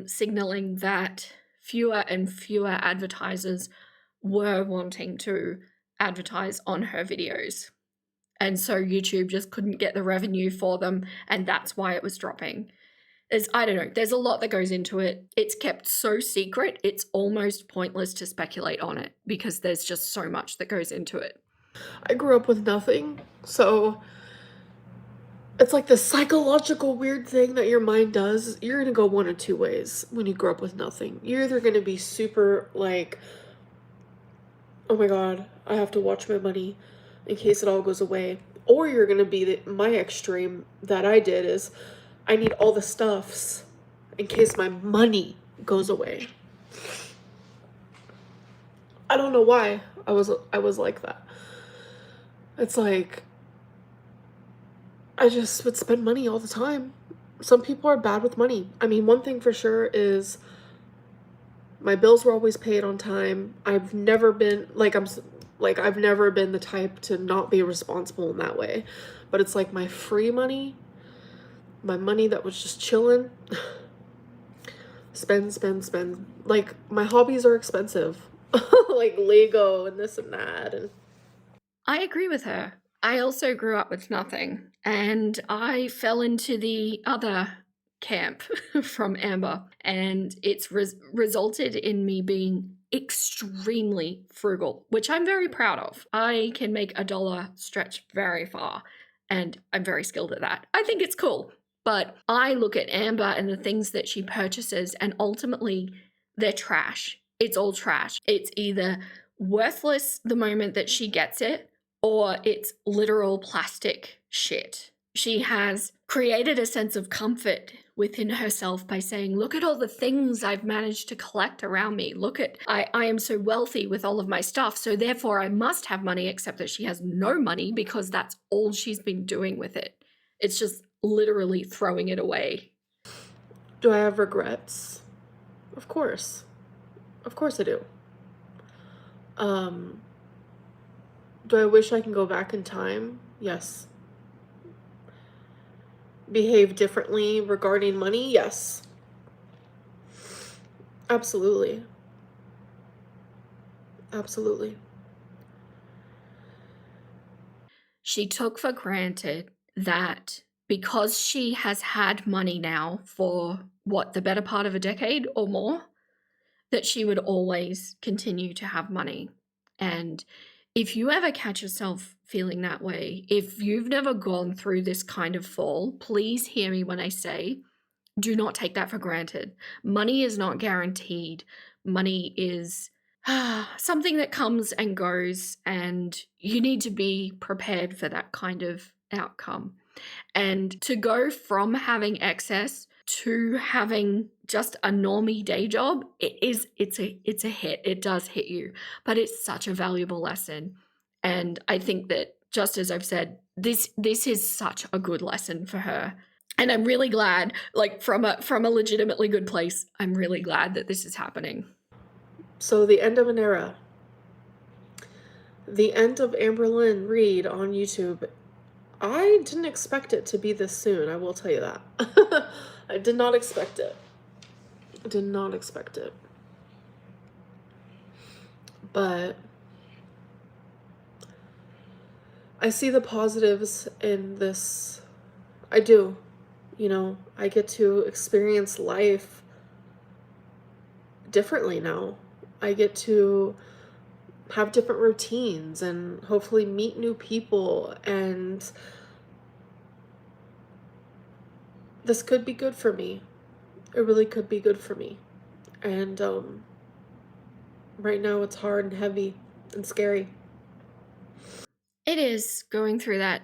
B: signaling that fewer and fewer advertisers were wanting to advertise on her videos. And so YouTube just couldn't get the revenue for them, and that's why it was dropping. I don't know, there's a lot that goes into it. It's kept so secret, it's almost pointless to speculate on it, because there's just so much that goes into it.
A: I grew up with nothing, so it's like the psychological weird thing that your mind does. You're gonna go one of two ways when you grow up with nothing. You're either gonna be super like, oh my god, I have to watch my money in case it all goes away. Or you're gonna be my extreme that I did is, I need all the stuffs in case my money goes away. I don't know why I was like that. It's like, I just would spend money all the time. Some people are bad with money. I mean, one thing for sure is my bills were always paid on time. I've never been I've never been the type to not be responsible in that way. But it's like my free money, my money that was just chilling, spend. Like, my hobbies are expensive. Like Lego and this and that, and
B: I agree with her. I also grew up with nothing, and I fell into the other camp from Amber, and it's resulted in me being extremely frugal, which I'm very proud of. I can make a dollar stretch very far, and I'm very skilled at that. I think it's cool. But I look at Amber and the things that she purchases, and ultimately, they're trash. It's all trash. It's either worthless the moment that she gets it, or it's literal plastic shit. She has created a sense of comfort within herself by saying, look at all the things I've managed to collect around me. Look at, I am so wealthy with all of my stuff, so therefore I must have money, except that she has no money because that's all she's been doing with it. It's just literally throwing it away.
A: Do I have regrets? Of course. Of course I do. Do I wish I can go back in time? Yes. Behave differently regarding money? Yes. Absolutely. Absolutely.
B: She took for granted that because she has had money now for what, the better part of a decade or more, that she would always continue to have money. And if you ever catch yourself feeling that way, if you've never gone through this kind of fall, please hear me when I say, do not take that for granted. Money is not guaranteed. Money is something that comes and goes, and you need to be prepared for that kind of outcome. And to go from having excess to having just a normie day job, it's a hit. It does hit you, but it's such a valuable lesson. And I think that, just as I've said, this is such a good lesson for her. And I'm really glad, like from a legitimately good place, I'm really glad that this is happening.
A: So the end of an era. The end of Amberlynn Reid on YouTube. I didn't expect it to be this soon, I will tell you that. I did not expect it. I did not expect it. But I see the positives in this. I do. You know, I get to experience life differently now. I get to have different routines and hopefully meet new people, and this could be good for me. It really could be good for me. And right now it's hard and heavy and scary.
B: It is. Going through that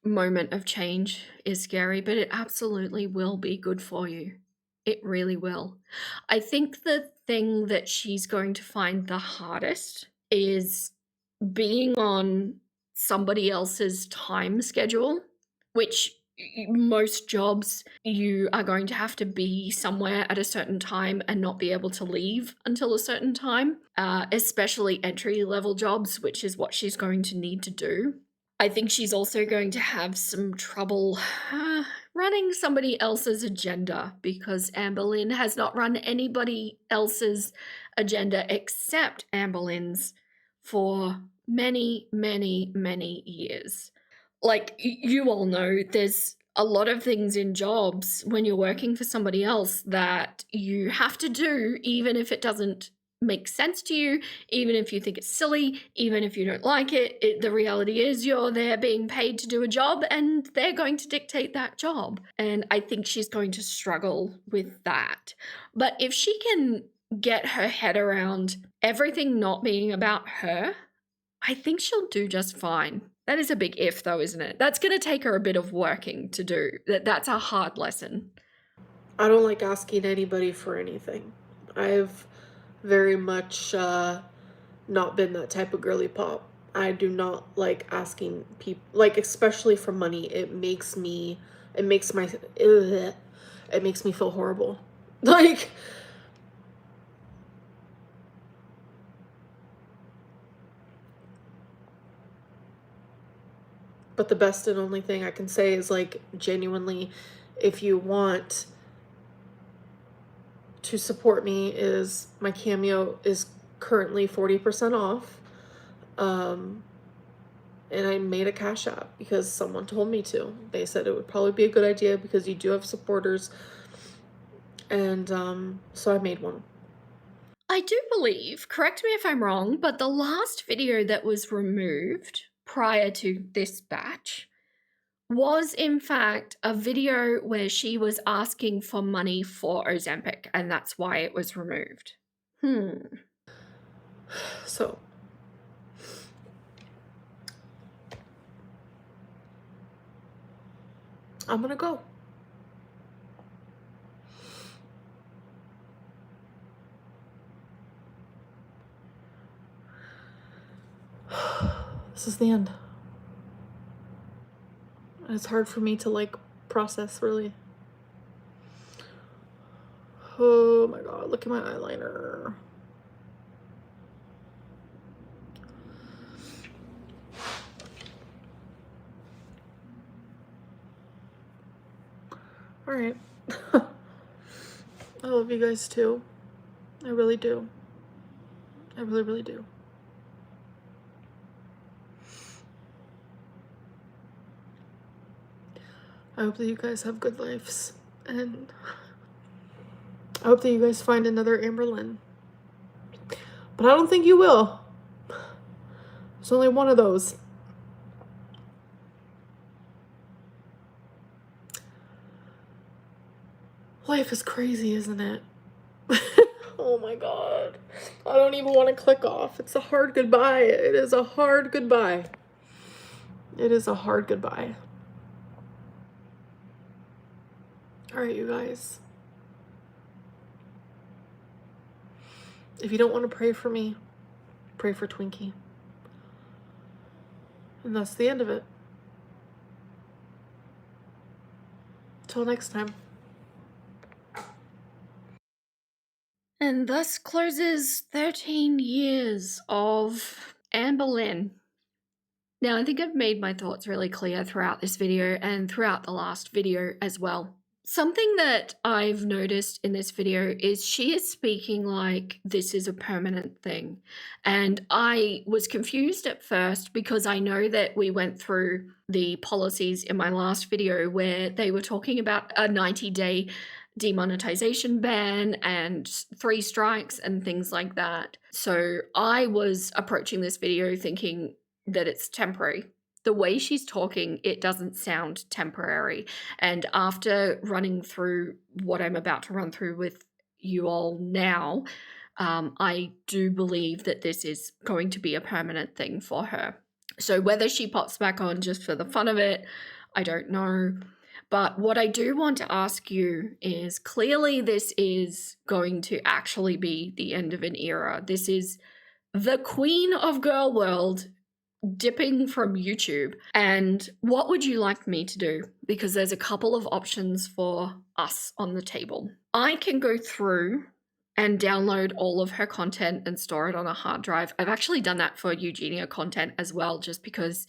B: moment of change is scary, but it absolutely will be good for you. It really will. I think the thing that she's going to find the hardest is being on somebody else's time schedule, which most jobs you are going to have to be somewhere at a certain time and not be able to leave until a certain time, especially entry level jobs, which is what she's going to need to do. I think she's also going to have some trouble running somebody else's agenda, because Amberlynn has not run anybody else's agenda except Amberlynn's for many, many, many years. Like, you all know, there's a lot of things in jobs when you're working for somebody else that you have to do, even if it doesn't make sense to you, even if you think it's silly, even if you don't like it. The reality is you're there being paid to do a job, and they're going to dictate that job. And I think she's going to struggle with that. But if she can get her head around everything not being about her, I think she'll do just fine. That is a big if, though, isn't it? That's going to take her a bit of working to do. That's a hard lesson.
A: I don't like asking anybody for anything. I've very much not been that type of girly pop. I do not like asking people, like, especially for money. It makes me feel horrible. Like, but the best and only thing I can say is, like, genuinely, if you want to support me, is my Cameo is currently 40% off. Um, And I made a Cash App because someone told me to. They said it would probably be a good idea because you do have supporters. And so I made one.
B: I do believe, correct me if I'm wrong, but the last video that was removed prior to this batch was in fact a video where she was asking for money for Ozempic, and that's why it was removed.
A: So I'm gonna go. This is the end. And it's hard for me to like process, really. Oh my god, look at my eyeliner. Alright. I love you guys too. I really do. I really, really do. I hope that you guys have good lives, and I hope that you guys find another Amberlynn. But I don't think you will. There's only one of those. Life is crazy, isn't it? Oh my god. I don't even want to click off. It's a hard goodbye. It is a hard goodbye. It is a hard goodbye. Alright, you guys. If you don't want to pray for me, pray for Twinkie. And that's the end of it. Till next time.
B: And thus closes 13 years of Amberlynn. Now, I think I've made my thoughts really clear throughout this video and throughout the last video as well. Something that I've noticed in this video is she is speaking like this is a permanent thing. And I was confused at first because I know that we went through the policies in my last video where they were talking about a 90-day demonetization ban and 3 strikes and things like that. So I was approaching this video thinking that it's temporary. The way she's talking, it doesn't sound temporary. And after running through what I'm about to run through with you all now, I do believe that this is going to be a permanent thing for her. So whether she pops back on just for the fun of it, I don't know. But what I do want to ask you is, clearly this is going to actually be the end of an era. This is the queen of girl world dipping from YouTube. And what would you like me to do? Because there's a couple of options for us on the table. I can go through and download all of her content and store it on a hard drive. I've actually done that for Eugenia content as well, just because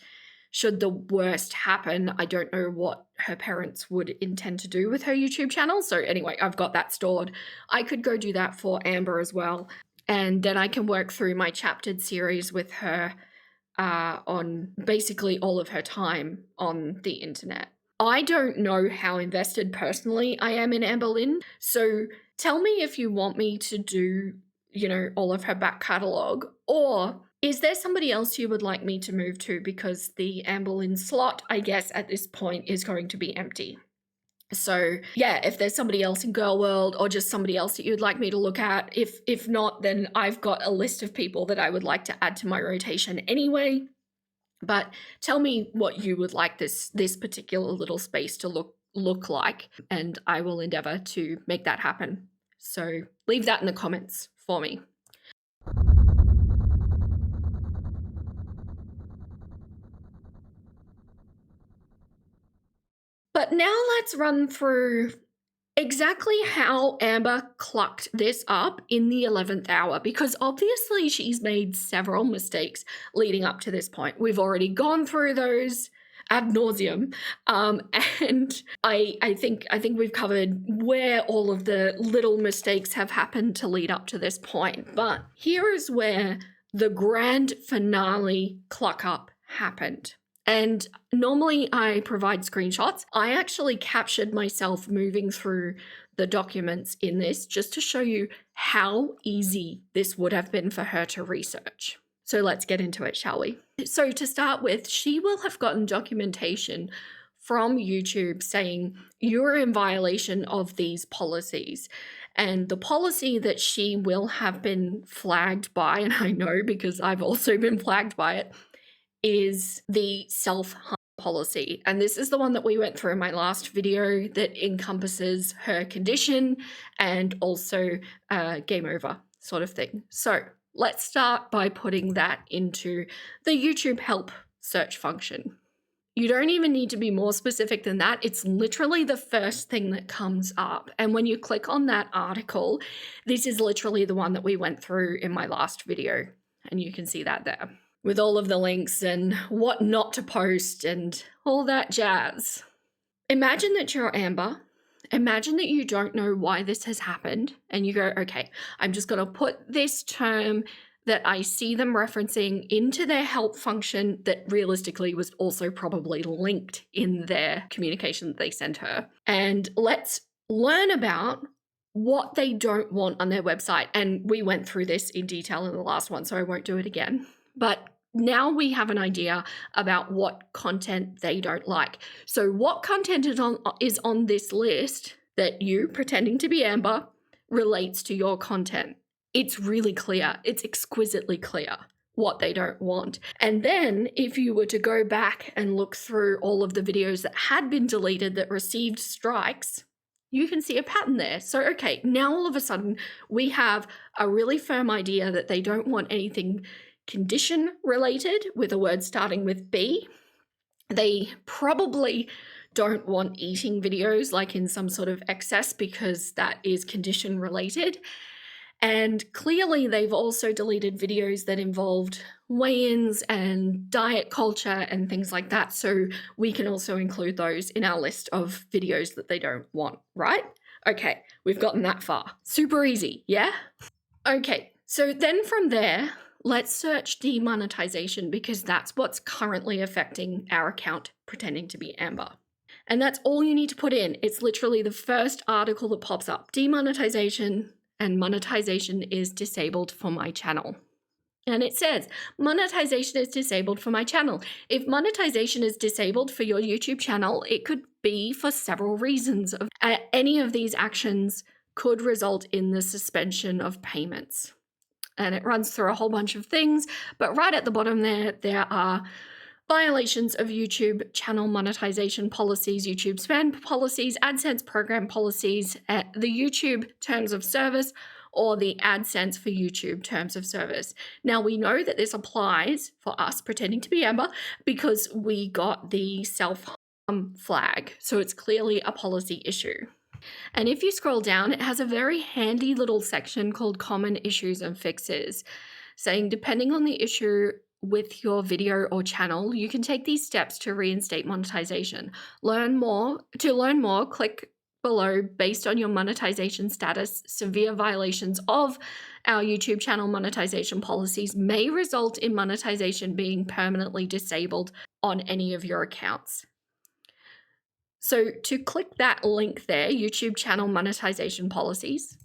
B: should the worst happen, I don't know what her parents would intend to do with her YouTube channel. So anyway, I've got that stored. I could go do that for Amber as well. And then I can work through my chaptered series with her on basically all of her time on the internet. I don't know how invested personally I am in Amberlynn, so tell me if you want me to do, all of her back catalogue, or is there somebody else you would like me to move to, because the Amberlynn slot, I guess, at this point is going to be empty. So yeah, if there's somebody else in Girl World or just somebody else that you'd like me to look at, if not, then I've got a list of people that I would like to add to my rotation anyway. But tell me what you would like this particular little space to look like, and I will endeavor to make that happen. So leave that in the comments for me. But now let's run through exactly how Amber clucked this up in the 11th hour, because obviously she's made several mistakes leading up to this point. We've already gone through those ad nauseum, and I think we've covered where all of the little mistakes have happened to lead up to this point. But here is where the grand finale cluck up happened. And normally I provide screenshots. I actually captured myself moving through the documents in this just to show you how easy this would have been for her to research. So let's get into it, shall we? So to start with, she will have gotten documentation from YouTube saying you're in violation of these policies. And the policy that she will have been flagged by, and I know because I've also been flagged by it, is the self-harm policy. And this is the one that we went through in my last video that encompasses her condition and also game over sort of thing. So let's start by putting that into the YouTube help search function. You don't even need to be more specific than that. It's literally the first thing that comes up. And when you click on that article, this is literally the one that we went through in my last video. And you can see that there with all of the links and what not to post and all that jazz. Imagine that you're Amber. Imagine that you don't know why this has happened. And you go, okay, I'm just going to put this term that I see them referencing into their help function that realistically was also probably linked in their communication that they sent her. And let's learn about what they don't want on their website. And we went through this in detail in the last one, so I won't do it again. But now we have an idea about what content they don't like. So what content is on this list that you, pretending to be Amber, relates to your content? It's really clear. It's exquisitely clear what they don't want. And then if you were to go back and look through all of the videos that had been deleted that received strikes, you can see a pattern there. So, okay, now all of a sudden we have a really firm idea that they don't want anything condition related with a word starting with B. They probably don't want eating videos like in some sort of excess because that is condition related. And clearly they've also deleted videos that involved weigh-ins and diet culture and things like that. So we can also include those in our list of videos that they don't want, right? Okay, we've gotten that far. Super easy, yeah? Okay, so then from there, let's search demonetization because that's what's currently affecting our account pretending to be Amber. And that's all you need to put in. It's literally the first article that pops up. Demonetization and monetization is disabled for my channel. And it says, monetization is disabled for my channel. If monetization is disabled for your YouTube channel, it could be for several reasons. Any of these actions could result in the suspension of payments. And it runs through a whole bunch of things, but right at the bottom there are violations of YouTube channel monetization policies, YouTube spam policies, AdSense program policies, the YouTube terms of service, or the AdSense for YouTube terms of service. Now, we know that this applies for us pretending to be Amber because we got the self-harm flag. So it's clearly a policy issue. And if you scroll down, it has a very handy little section called Common Issues and Fixes, saying depending on the issue with your video or channel, you can take these steps to reinstate monetization. To learn more, click below. Based on your monetization status, severe violations of our YouTube channel monetization policies may result in monetization being permanently disabled on any of your accounts. So to click that link there, YouTube channel monetization policies,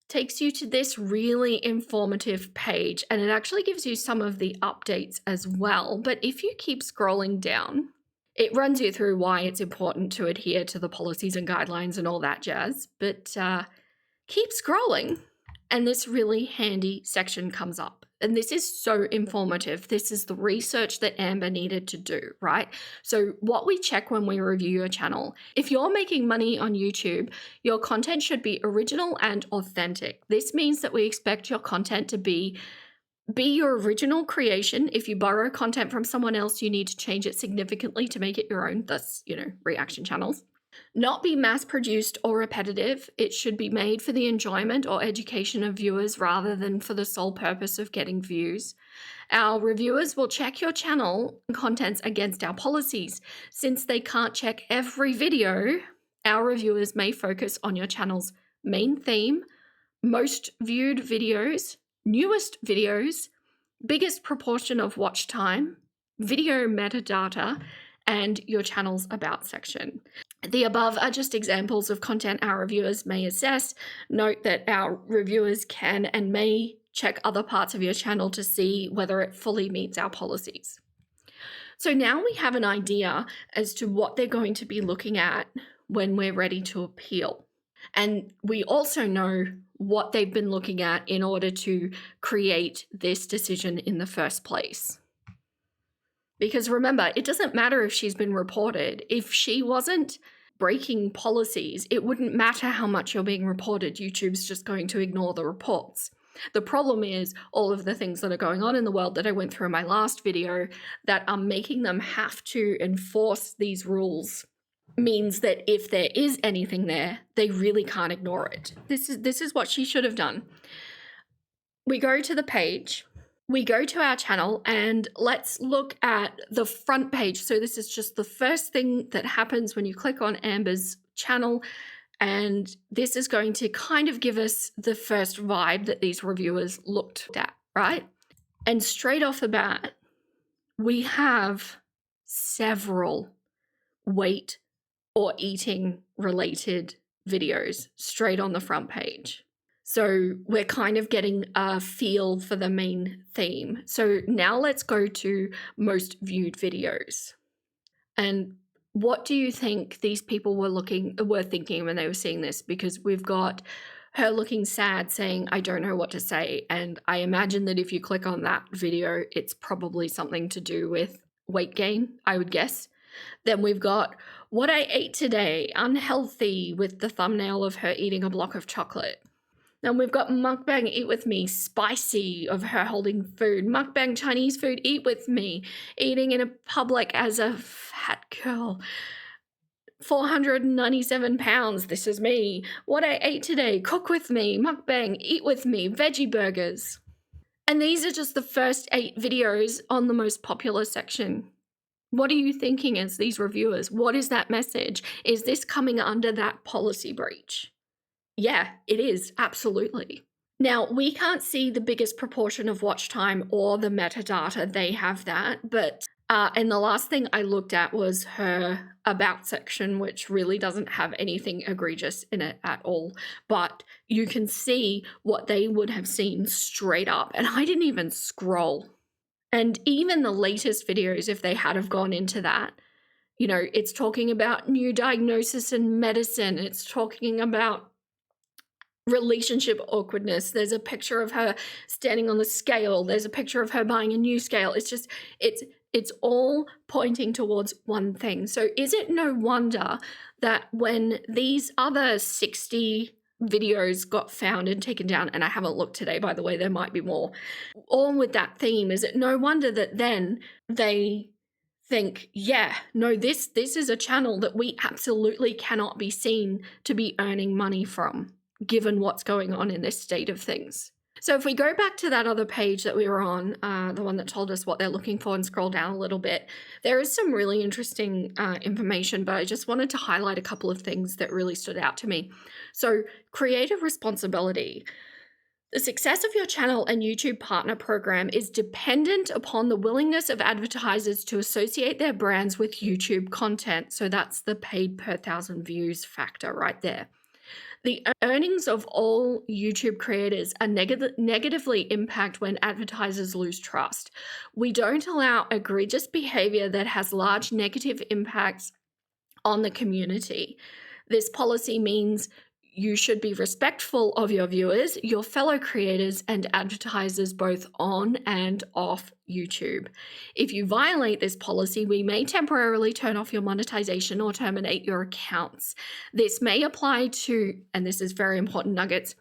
B: takes you to this really informative page, and it actually gives you some of the updates as well. But if you keep scrolling down, it runs you through why it's important to adhere to the policies and guidelines and all that jazz. But keep scrolling, and this really handy section comes up. And this is so informative. This is the research that Amber needed to do, right? So what we check when we review your channel, if you're making money on YouTube, your content should be original and authentic. This means that we expect your content to be your original creation. If you borrow content from someone else, you need to change it significantly to make it your own. Thus, reaction channels. Not be mass-produced or repetitive. It should be made for the enjoyment or education of viewers rather than for the sole purpose of getting views. Our reviewers will check your channel contents against our policies. Since they can't check every video, our reviewers may focus on your channel's main theme, most viewed videos, newest videos, biggest proportion of watch time, video metadata, and your channel's about section. The above are just examples of content our reviewers may assess. Note that our reviewers can and may check other parts of your channel to see whether it fully meets our policies. So now we have an idea as to what they're going to be looking at when we're ready to appeal. And we also know what they've been looking at in order to create this decision in the first place. Because remember, it doesn't matter if she's been reported. If she wasn't breaking policies, it wouldn't matter how much you're being reported. YouTube's just going to ignore the reports. The problem is all of the things that are going on in the world that I went through in my last video that are making them have to enforce these rules means that if there is anything there, they really can't ignore it. This is what she should have done. We go to the page, we go to our channel, and let's look at the front page. So this is just the first thing that happens when you click on Amber's channel. And this is going to kind of give us the first vibe that these reviewers looked at, right? And straight off the bat, we have several weight or eating related videos straight on the front page. So we're kind of getting a feel for the main theme. So now let's go to most viewed videos. And what do you think these people were thinking when they were seeing this? Because we've got her looking sad saying, I don't know what to say. And I imagine that if you click on that video, it's probably something to do with weight gain, I would guess. Then we've got what I ate today, unhealthy, with the thumbnail of her eating a block of chocolate. Then we've got mukbang, eat with me, spicy, of her holding food. Mukbang, Chinese food, eat with me, eating in a public as a fat girl. 497 pounds, this is me. What I ate today, cook with me, mukbang, eat with me, veggie burgers. And these are just the first 8 videos on the most popular section. What are you thinking as these reviewers? What is that message? Is this coming under that policy breach? Yeah, it is, absolutely. Now, we can't see the biggest proportion of watch time or the metadata, they have that, but and the last thing I looked at was her about section, which really doesn't have anything egregious in it at all, but you can see what they would have seen straight up, and I didn't even scroll. And even the latest videos, if they had have gone into that, you know, it's talking about new diagnosis in medicine, it's talking about relationship awkwardness. There's a picture of her standing on the scale. There's a picture of her buying a new scale. It's just, it's all pointing towards one thing. So is it no wonder that when these other 60 videos got found and taken down, and I haven't looked today, by the way, there might be more, all with that theme, is it no wonder that then they think, yeah, no, this is a channel that we absolutely cannot be seen to be earning money from, given what's going on in this state of things. So if we go back to that other page that we were on, the one that told us what they're looking for, and scroll down a little bit, there is some really interesting information, but I just wanted to highlight a couple of things that really stood out to me. So creative responsibility. The success of your channel and YouTube partner program is dependent upon the willingness of advertisers to associate their brands with YouTube content. So that's the paid per 1,000 views factor right there. The earnings of all YouTube creators are negatively impact when advertisers lose trust. We don't allow egregious behavior that has large negative impacts on the community. This policy means you should be respectful of your viewers, your fellow creators, and advertisers both on and off YouTube. If you violate this policy, we may temporarily turn off your monetization or terminate your accounts. This may apply to, and this is very important nuggets,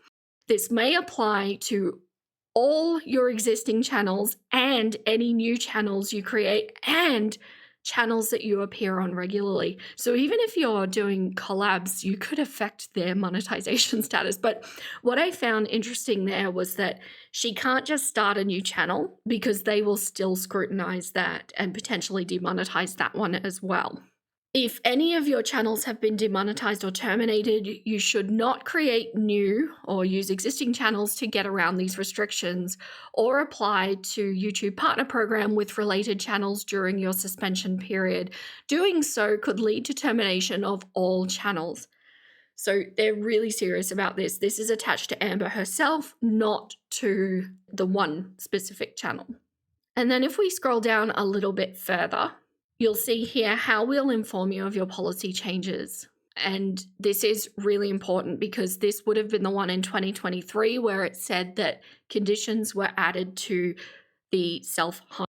B: this may apply to all your existing channels and any new channels you create and channels that you appear on regularly. So even if you're doing collabs, you could affect their monetization status. But what I found interesting there was that she can't just start a new channel, because they will still scrutinize that and potentially demonetize that one as well. If any of your channels have been demonetized or terminated, you should not create new or use existing channels to get around these restrictions or apply to YouTube Partner Program with related channels during your suspension period. Doing so could lead to termination of all channels. So they're really serious about this. This is attached to Amber herself, not to the one specific channel. And then if we scroll down a little bit further, you'll see here how we'll inform you of your policy changes. And this is really important because this would have been the one in 2023 where it said that conditions were added to the self-harm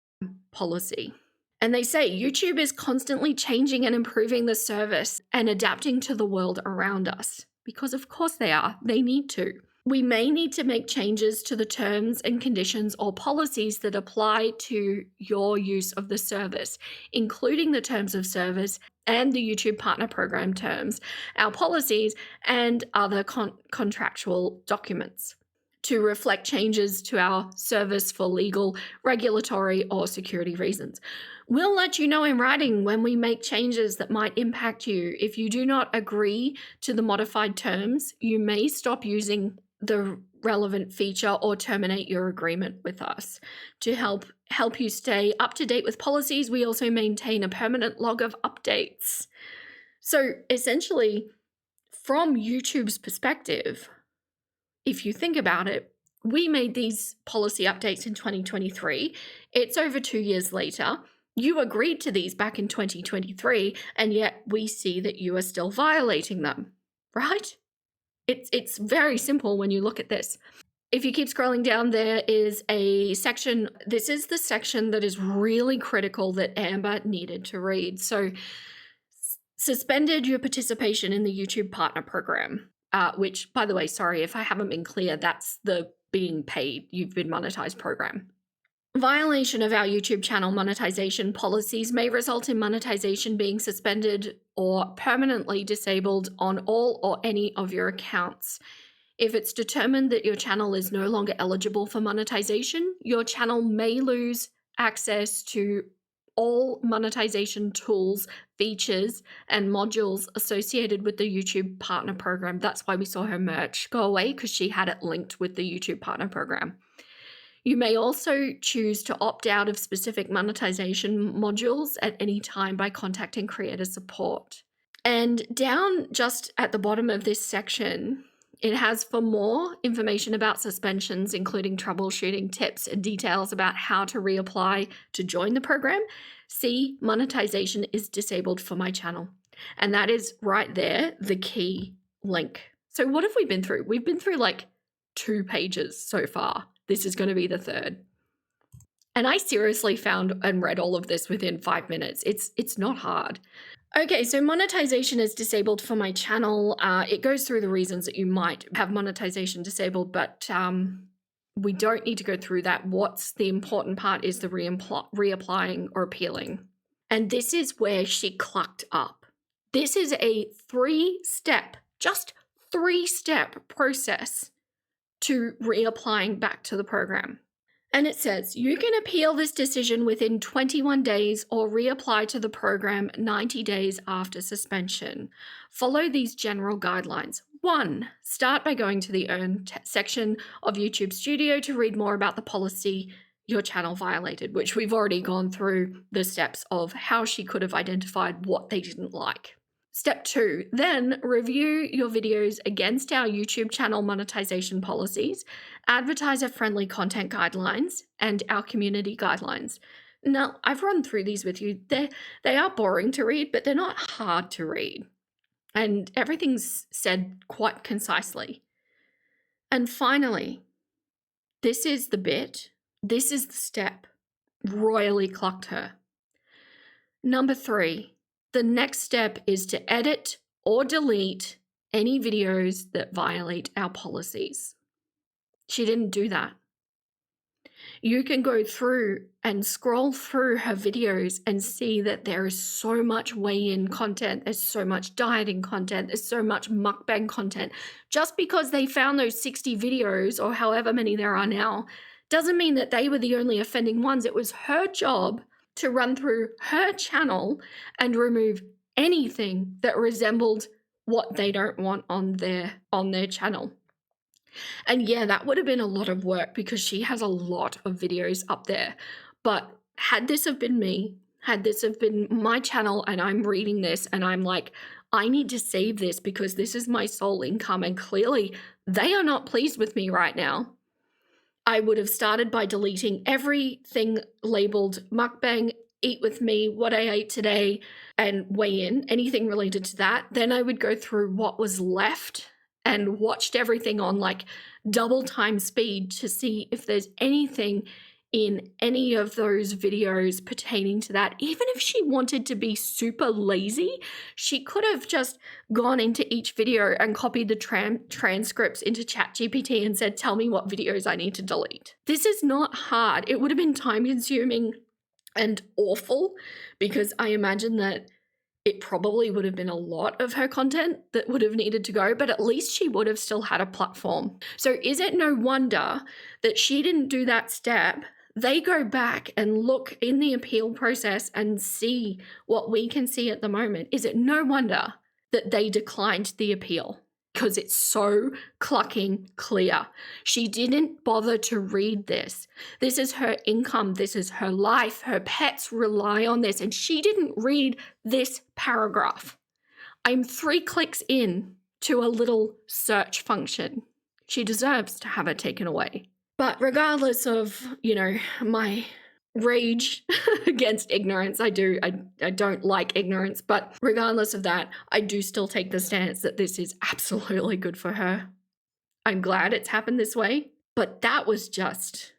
B: policy. And they say YouTube is constantly changing and improving the service and adapting to the world around us. Because of course they are. They need to. We may need to make changes to the terms and conditions or policies that apply to your use of the service, including the terms of service and the YouTube Partner Program terms, our policies, and other contractual documents to reflect changes to our service for legal, regulatory, or security reasons. We'll let you know in writing when we make changes that might impact you. If you do not agree to the modified terms, you may stop using the relevant feature or terminate your agreement with us. To help you stay up to date with policies, we also maintain a permanent log of updates. So essentially, from YouTube's perspective, if you think about it, we made these policy updates in 2023. It's over 2 years later. You agreed to these back in 2023, and yet we see that you are still violating them, right? It's very simple when you look at this. If you keep scrolling down, there is a section. This is the section that is really critical that Amber needed to read. So, suspended your participation in the YouTube Partner Program, which, by the way, sorry if I haven't been clear, that's the being paid, you've been monetized program. Violation of our YouTube channel monetization policies may result in monetization being suspended or permanently disabled on all or any of your accounts. If it's determined that your channel is no longer eligible for monetization, your channel may lose access to all monetization tools, features, and modules associated with the YouTube Partner Program. That's why we saw her merch go away, because she had it linked with the YouTube Partner Program. You may also choose to opt out of specific monetization modules at any time by contacting creator support. And down just at the bottom of this section, it has for more information about suspensions, including troubleshooting tips and details about how to reapply to join the program. See, monetization is disabled for my channel. And that is right there, the key link. So what have we been through? We've been through like 2 pages so far. This is going to be the 3rd. And I seriously found and read all of this within 5 minutes. It's not hard. Okay, so monetization is disabled for my channel. It goes through the reasons that you might have monetization disabled, but we don't need to go through that. What's the important part is the reapplying or appealing. And this is where she clucked up. This is a 3-step, just 3-step process to reapplying back to the program. And it says, you can appeal this decision within 21 days or reapply to the program 90 days after suspension. Follow these general guidelines. 1. Start by going to the Earn section of YouTube Studio to read more about the policy your channel violated, which we've already gone through the steps of how she could have identified what they didn't like. Step 2, then review your videos against our YouTube channel monetization policies, advertiser-friendly content guidelines, and our community guidelines. Now, I've run through these with you. They are boring to read, but they're not hard to read. And everything's said quite concisely. And finally, this is the bit, this is the step, royally clucked her. Number 3. The next step is to edit or delete any videos that violate our policies. She didn't do that. You can go through and scroll through her videos and see that there is so much weigh-in content, there's so much dieting content, there's so much mukbang content. Just because they found those 60 videos or however many there are now doesn't mean that they were the only offending ones. It was her job to run through her channel and remove anything that resembled what they don't want on their channel. And yeah, that would have been a lot of work because she has a lot of videos up there. But had this have been me, had this have been my channel, and I'm reading this and I'm like, I need to save this because this is my sole income, and clearly they are not pleased with me right now, I would have started by deleting everything labeled mukbang, eat with me, what I ate today, and weigh in, anything related to that. Then I would go through what was left and watched everything on like double time speed to see if there's anything in any of those videos pertaining to that. Even if she wanted to be super lazy, she could have just gone into each video and copied the transcripts into ChatGPT and said, tell me what videos I need to delete. This is not hard. It would have been time consuming and awful because I imagine that it probably would have been a lot of her content that would have needed to go, but at least she would have still had a platform. So is it no wonder that she didn't do that step? They go back and look in the appeal process and see what we can see at the moment. Is it no wonder that they declined the appeal? Because it's so clucking clear. She didn't bother to read this. This is her income. This is her life. Her pets rely on this. And she didn't read this paragraph. I'm 3 clicks in to a little search function. She deserves to have it taken away. But regardless of, my rage against ignorance, I don't like ignorance, but regardless of that, I do still take the stance that this is absolutely good for her. I'm glad it's happened this way, but that was just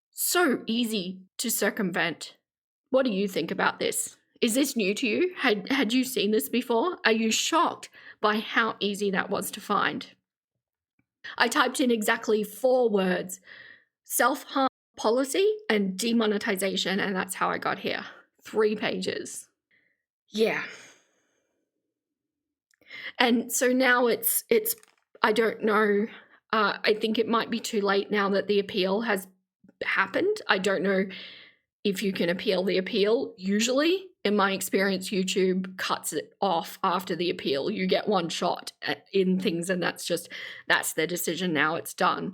B: so easy to circumvent. What do you think about this? Is this new to you? Had you seen this before? Are you shocked by how easy that was to find? I typed in exactly 4 words: self-harm policy and demonetization, and that's how I got here. 3 pages. Yeah. And so now it's I don't know, I think it might be too late now that the appeal has happened. I don't know if you can appeal the appeal. Usually, in my experience, YouTube cuts it off after the appeal. You get one shot in things, and that's their decision now. It's done.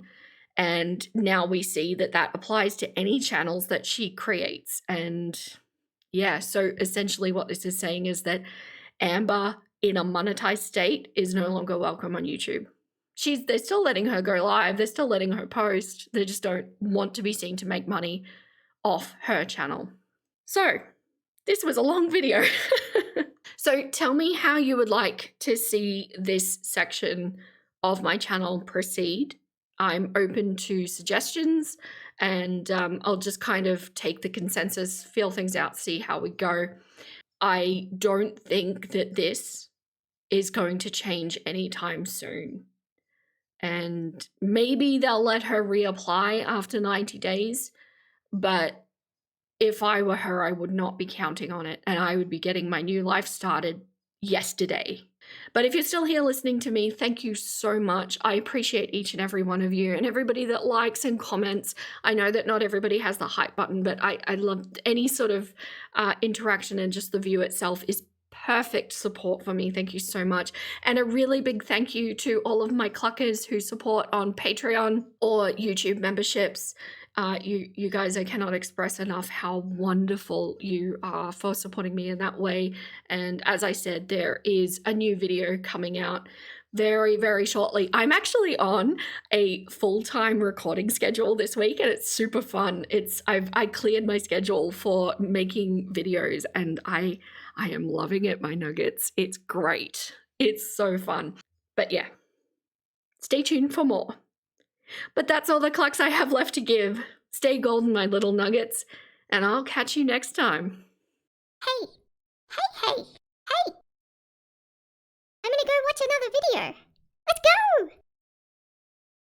B: And now we see that that applies to any channels that she creates. And yeah, so essentially what this is saying is that Amber in a monetized state is no longer welcome on YouTube. They're still letting her go live. They're still letting her post. They just don't want to be seen to make money off her channel. So this was a long video. So tell me how you would like to see this section of my channel proceed. I'm open to suggestions, and I'll just kind of take the consensus, feel things out, see how we go. I don't think that this is going to change anytime soon. And maybe they'll let her reapply after 90 days, but if I were her, I would not be counting on it, and I would be getting my new life started yesterday. But if you're still here listening to me, thank you so much. I appreciate each and every one of you and everybody that likes and comments. I know that not everybody has the hype button, but I love any sort of interaction, and just the view itself is perfect support for me. Thank you so much. And a really big thank you to all of my cluckers who support on Patreon or YouTube memberships. You guys, I cannot express enough how wonderful you are for supporting me in that way. And as I said, there is a new video coming out very, very shortly. I'm actually on a full-time recording schedule this week, and it's super fun. I cleared my schedule for making videos, and I am loving it, my nuggets. It's great. It's so fun. But yeah, stay tuned for more. But that's all the clucks I have left to give. Stay golden, my little nuggets, and I'll catch you next time.
C: Hey! I'm gonna go watch another video.